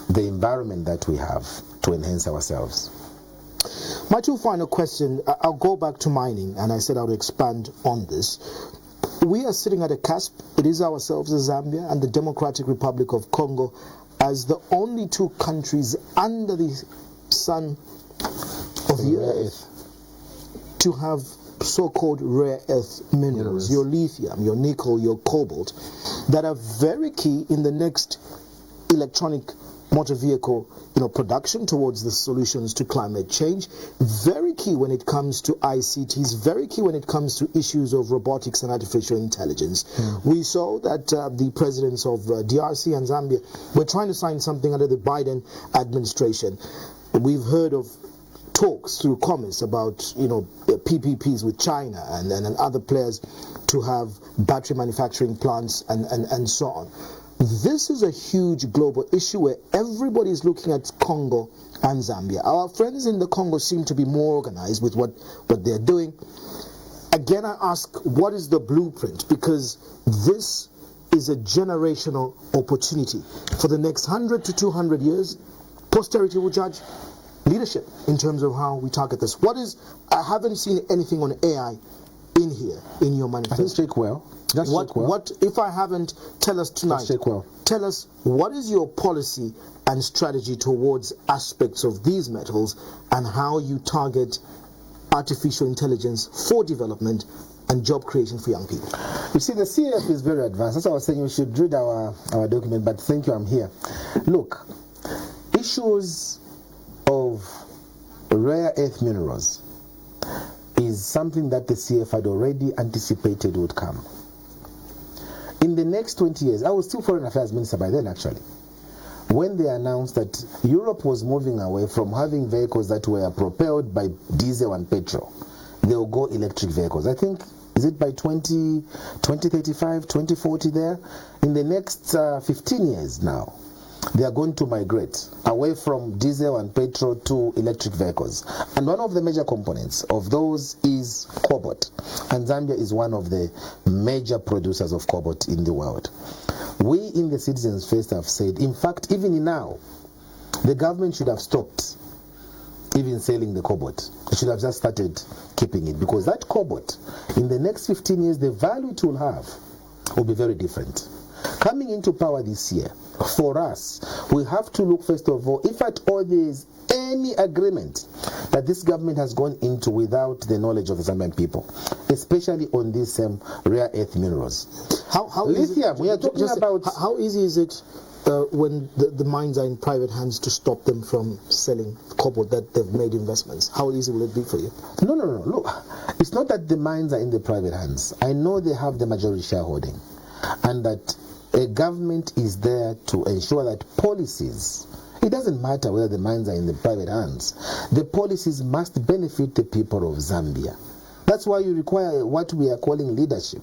the environment that we have to enhance ourselves. My two final questions, I'll go back to mining, and I said I would expand on this. We are sitting at a cusp. It is ourselves as Zambia and the Democratic Republic of Congo as the only two countries under the sun of the earth to have so-called rare earth minerals, your lithium, your nickel, your cobalt, that are very key in the next electronic motor vehicle production towards the solutions to climate change, very key when it comes to ICTs, very key when it comes to issues of robotics and artificial intelligence. We saw that the presidents of DRC and Zambia were trying to sign something under the Biden administration. We've heard of talks through commerce about PPPs with China and other players to have battery manufacturing plants and so on. This is a huge global issue where everybody is looking at Congo and Zambia. Our friends in the Congo seem to be more organized with what they're doing. Again, I ask, what is the blueprint? Because this is a generational opportunity. For the next 100 to 200 years, posterity will judge leadership in terms of how we target this. I haven't seen anything on AI in here, in your manifesto. I think check well. What if I haven't, tell us tonight. Tell us, what is your policy and strategy towards aspects of these metals and how you target artificial intelligence for development and job creation for young people? You see, the CF is very advanced. That's why I was saying you should read our document, but thank you, I'm here. Look, issues of rare earth minerals is something that the CF had already anticipated would come. In the next 20 years, I was still Foreign Affairs Minister by then actually, when they announced that Europe was moving away from having vehicles that were propelled by diesel and petrol. They will go electric vehicles. I think, is it by 2035, 2040 there? In the next 15 years now, they are going to migrate away from diesel and petrol to electric vehicles. And one of the major components of those is cobalt. And Zambia is one of the major producers of cobalt in the world. We in the Citizens First have said, in fact, even now, the government should have stopped even selling the cobalt. It should have just started keeping it, because that cobalt, in the next 15 years, the value it will have will be very different. Coming into power this year, for us, we have to look first of all, if at all there is any agreement that this government has gone into without the knowledge of the Zambian people, especially on these rare earth minerals. How lithium, we are talking about... How easy is it when the mines are in private hands to stop them from selling cobalt that they've made investments? How easy will it be for you? No. Look, it's not that the mines are in the private hands. I know they have the majority shareholding, and that a government is there to ensure that policies, it doesn't matter whether the mines are in the private hands, the policies must benefit the people of Zambia. That's why you require what we are calling leadership.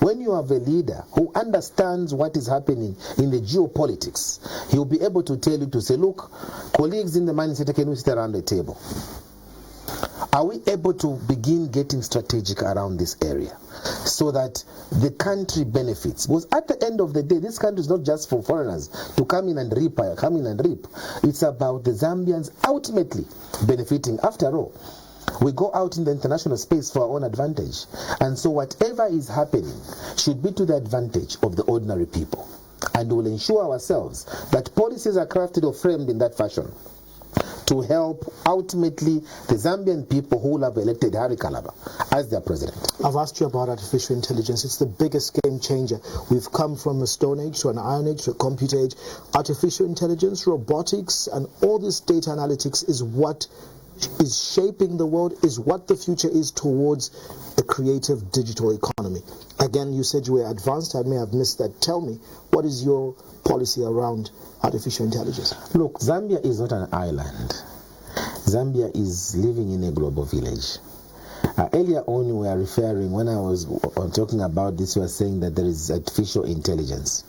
When you have a leader who understands what is happening in the geopolitics, he'll be able to tell you to say, look, colleagues in the mining sector, can we sit around the table? Are we able to begin getting strategic around this area so that the country benefits? Because at the end of the day, this country is not just for foreigners to come in and reap. It's about the Zambians ultimately benefiting. After all, we go out in the international space for our own advantage. And so whatever is happening should be to the advantage of the ordinary people. And we'll ensure ourselves that policies are crafted or framed in that fashion to help ultimately the Zambian people who will have elected Harry Kalaba as their president. I've asked you about artificial intelligence. It's the biggest game changer. We've come from a stone age to an iron age to a computer age. Artificial intelligence, robotics, and all this data analytics is what is shaping the world, is what the future is towards a creative digital economy. Again, you said you were advanced. I may have missed that. Tell me, what is your policy around artificial intelligence? Look, Zambia is not an island. Zambia is living in a global village. Earlier on, we were referring, when I was talking about this, we were saying that there is artificial intelligence.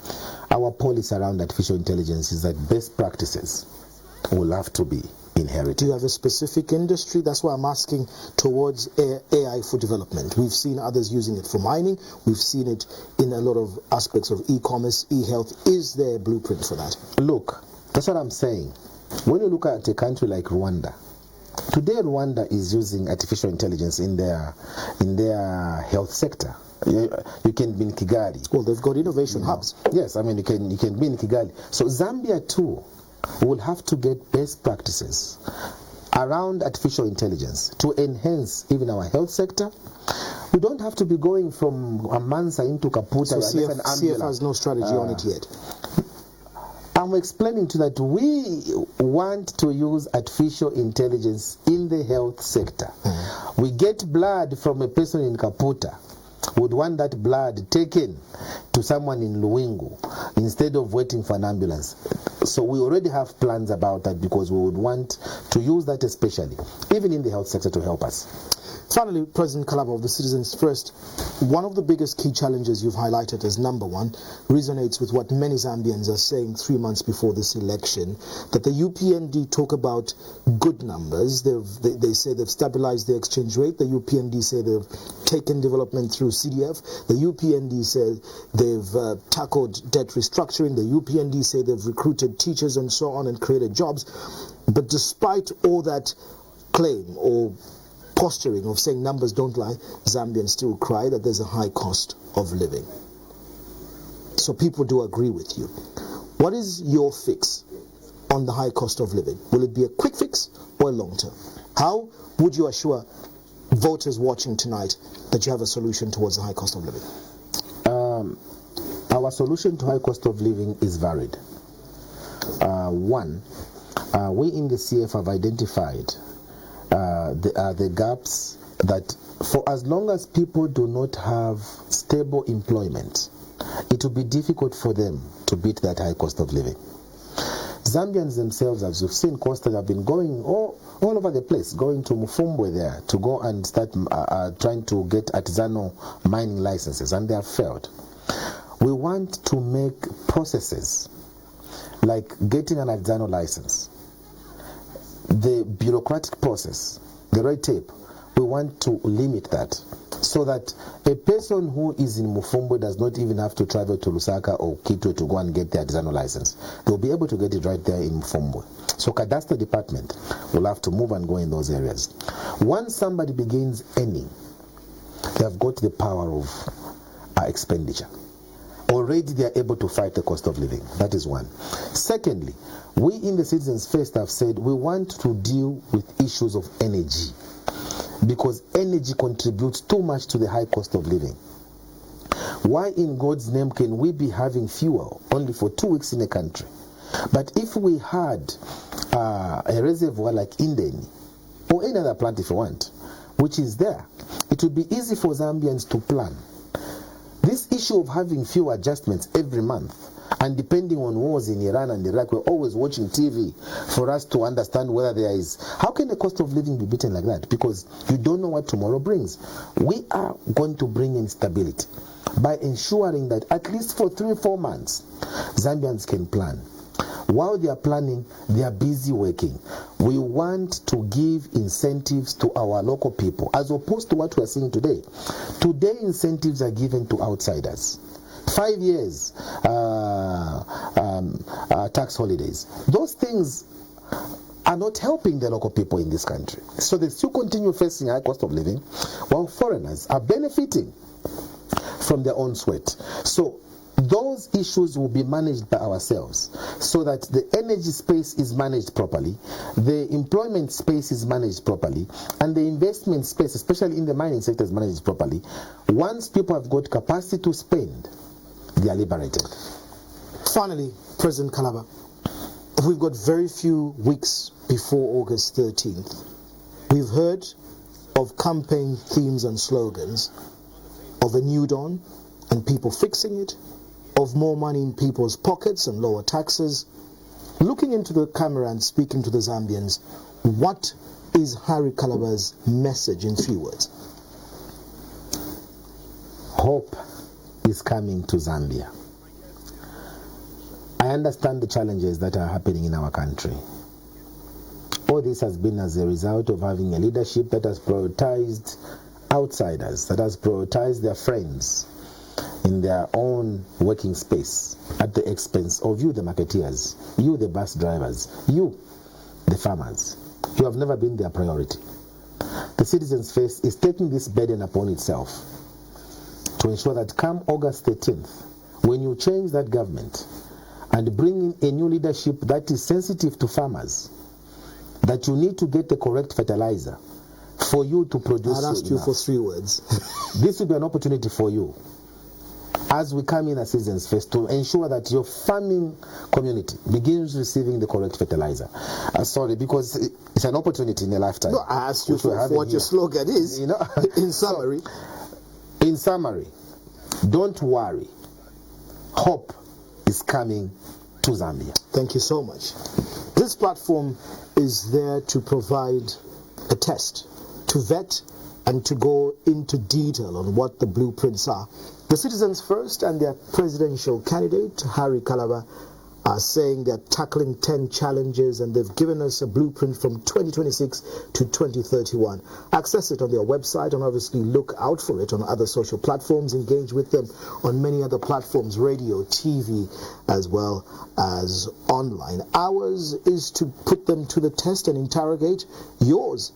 Our policy around artificial intelligence is that best practices will have to be inherited. Do you have a specific industry? That's why I'm asking towards AI for development. We've seen others using it for mining. We've seen it in a lot of aspects of e-commerce, e-health. Is there a blueprint for that? Look, that's what I'm saying. When you look at a country like Rwanda, today Rwanda is using artificial intelligence in their health sector. You can be in Kigali. Well, they've got innovation hubs. Yes, I mean you can be in Kigali. So Zambia too will have to get best practices around artificial intelligence to enhance even our health sector. We don't have to be going from Amansa into Kaputa. So CF has no strategy on it yet. I'm explaining to that we want to use artificial intelligence in the health sector. We get blood from a person in Kaputa, would want that blood taken to someone in Luwingu instead of waiting for an ambulance. So we already have plans about that, because we would want to use that especially, even in the health sector, to help us. Finally, President Kalaba of the Citizens First, one of the biggest key challenges you've highlighted as number one resonates with what many Zambians are saying 3 months before this election, that the UPND talk about good numbers. They say they've stabilized the exchange rate. The UPND say they've taken development through CDF. The UPND say they've tackled debt restructuring. The UPND say they've recruited teachers and so on and created jobs. But despite all that claim or posturing of saying numbers don't lie, Zambians still cry that there's a high cost of living. So people do agree with you. What is your fix on the high cost of living? Will it be a quick fix or a long term? How would you assure voters watching tonight that you have a solution towards the high cost of living? Our solution to high cost of living is varied. One, we in the CF have identified the gaps that for as long as people do not have stable employment, it will be difficult for them to beat that high cost of living. Zambians themselves, as you've seen, Costa, have been going all over the place, going to Mufumbwe there to go and start trying to get artisanal mining licenses, and they have failed. We want to make processes like getting an artisanal license, the bureaucratic process, the red tape, we want to limit that so that a person who is in Mufumbwe does not even have to travel to Lusaka or Kitwe to go and get the artisanal license. They'll be able to get it right there in Mufumbwe. So Cadastre Department will have to move and go in those areas. Once somebody begins earning, they have got the power of expenditure. Already they are able to fight the cost of living. That is one. Secondly, we in the Citizens First have said we want to deal with issues of energy, because energy contributes too much to the high cost of living. Why in God's name can we be having fuel only for 2 weeks in a country? But if we had a reservoir like Indeni, or any other plant if you want, which is there, it would be easy for Zambians to plan. This issue of having fuel adjustments every month, and depending on wars in Iran and Iraq, we're always watching TV for us to understand whether there is. How can the cost of living be beaten like that? Because you don't know what tomorrow brings. We are going to bring in stability by ensuring that at least for 3-4 months, Zambians can plan. While they are planning, they are busy working. We want to give incentives to our local people, as opposed to what we are seeing today. Today, incentives are given to outsiders. 5 years tax holidays. Those things are not helping the local people in this country. So they still continue facing high cost of living, while foreigners are benefiting from their own sweat. So those issues will be managed by ourselves, so that the energy space is managed properly, the employment space is managed properly, and the investment space, especially in the mining sector, is managed properly. Once people have got capacity to spend, they are liberated. Finally, President Kalaba, we've got very few weeks before August 13th. We've heard of campaign themes and slogans, of a new dawn and people fixing it, of more money in people's pockets and lower taxes. Looking into the camera and speaking to the Zambians, what is Harry Kalaba's message in 3 words? Hope is coming to Zambia. I understand the challenges that are happening in our country. All this has been as a result of having a leadership that has prioritized outsiders, that has prioritized their friends in their own working space at the expense of you, the marketeers, you, the bus drivers, you, the farmers. You have never been their priority. The Citizens First is taking this burden upon itself to ensure that come August 13th, when you change that government and bring in a new leadership that is sensitive to farmers, that you need to get the correct fertilizer for you to produce. I'd asked you for 3 words. This will be an opportunity for you, as we come in as Citizens First, to ensure that your farming community begins receiving the correct fertilizer. Sorry, because it's an opportunity in a lifetime. No, I asked you for what your slogan is. You know, in summary. In summary, don't worry. Hope is coming to Zambia. Thank you so much. This platform is there to provide a test, to vet, and to go into detail on what the blueprints are. The Citizens First and their presidential candidate, Harry Kalaba, are saying they're tackling 10 challenges, and they've given us a blueprint from 2026 to 2031. Access it on their website, and obviously look out for it on other social platforms. Engage with them on many other platforms, radio, TV, as well as online. Ours is to put them to the test and interrogate. Yours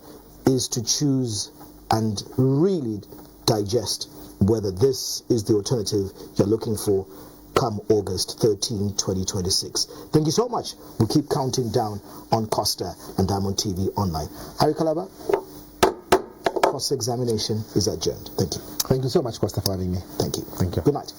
is to choose and really digest whether this is the alternative you're looking for come August 13, 2026. Thank you so much. We'll keep counting down on Costa and Diamond TV Online. Harry Kalaba, cross-examination is adjourned. Thank you. Thank you so much, Costa, for having me. Thank you. Thank you. Good night.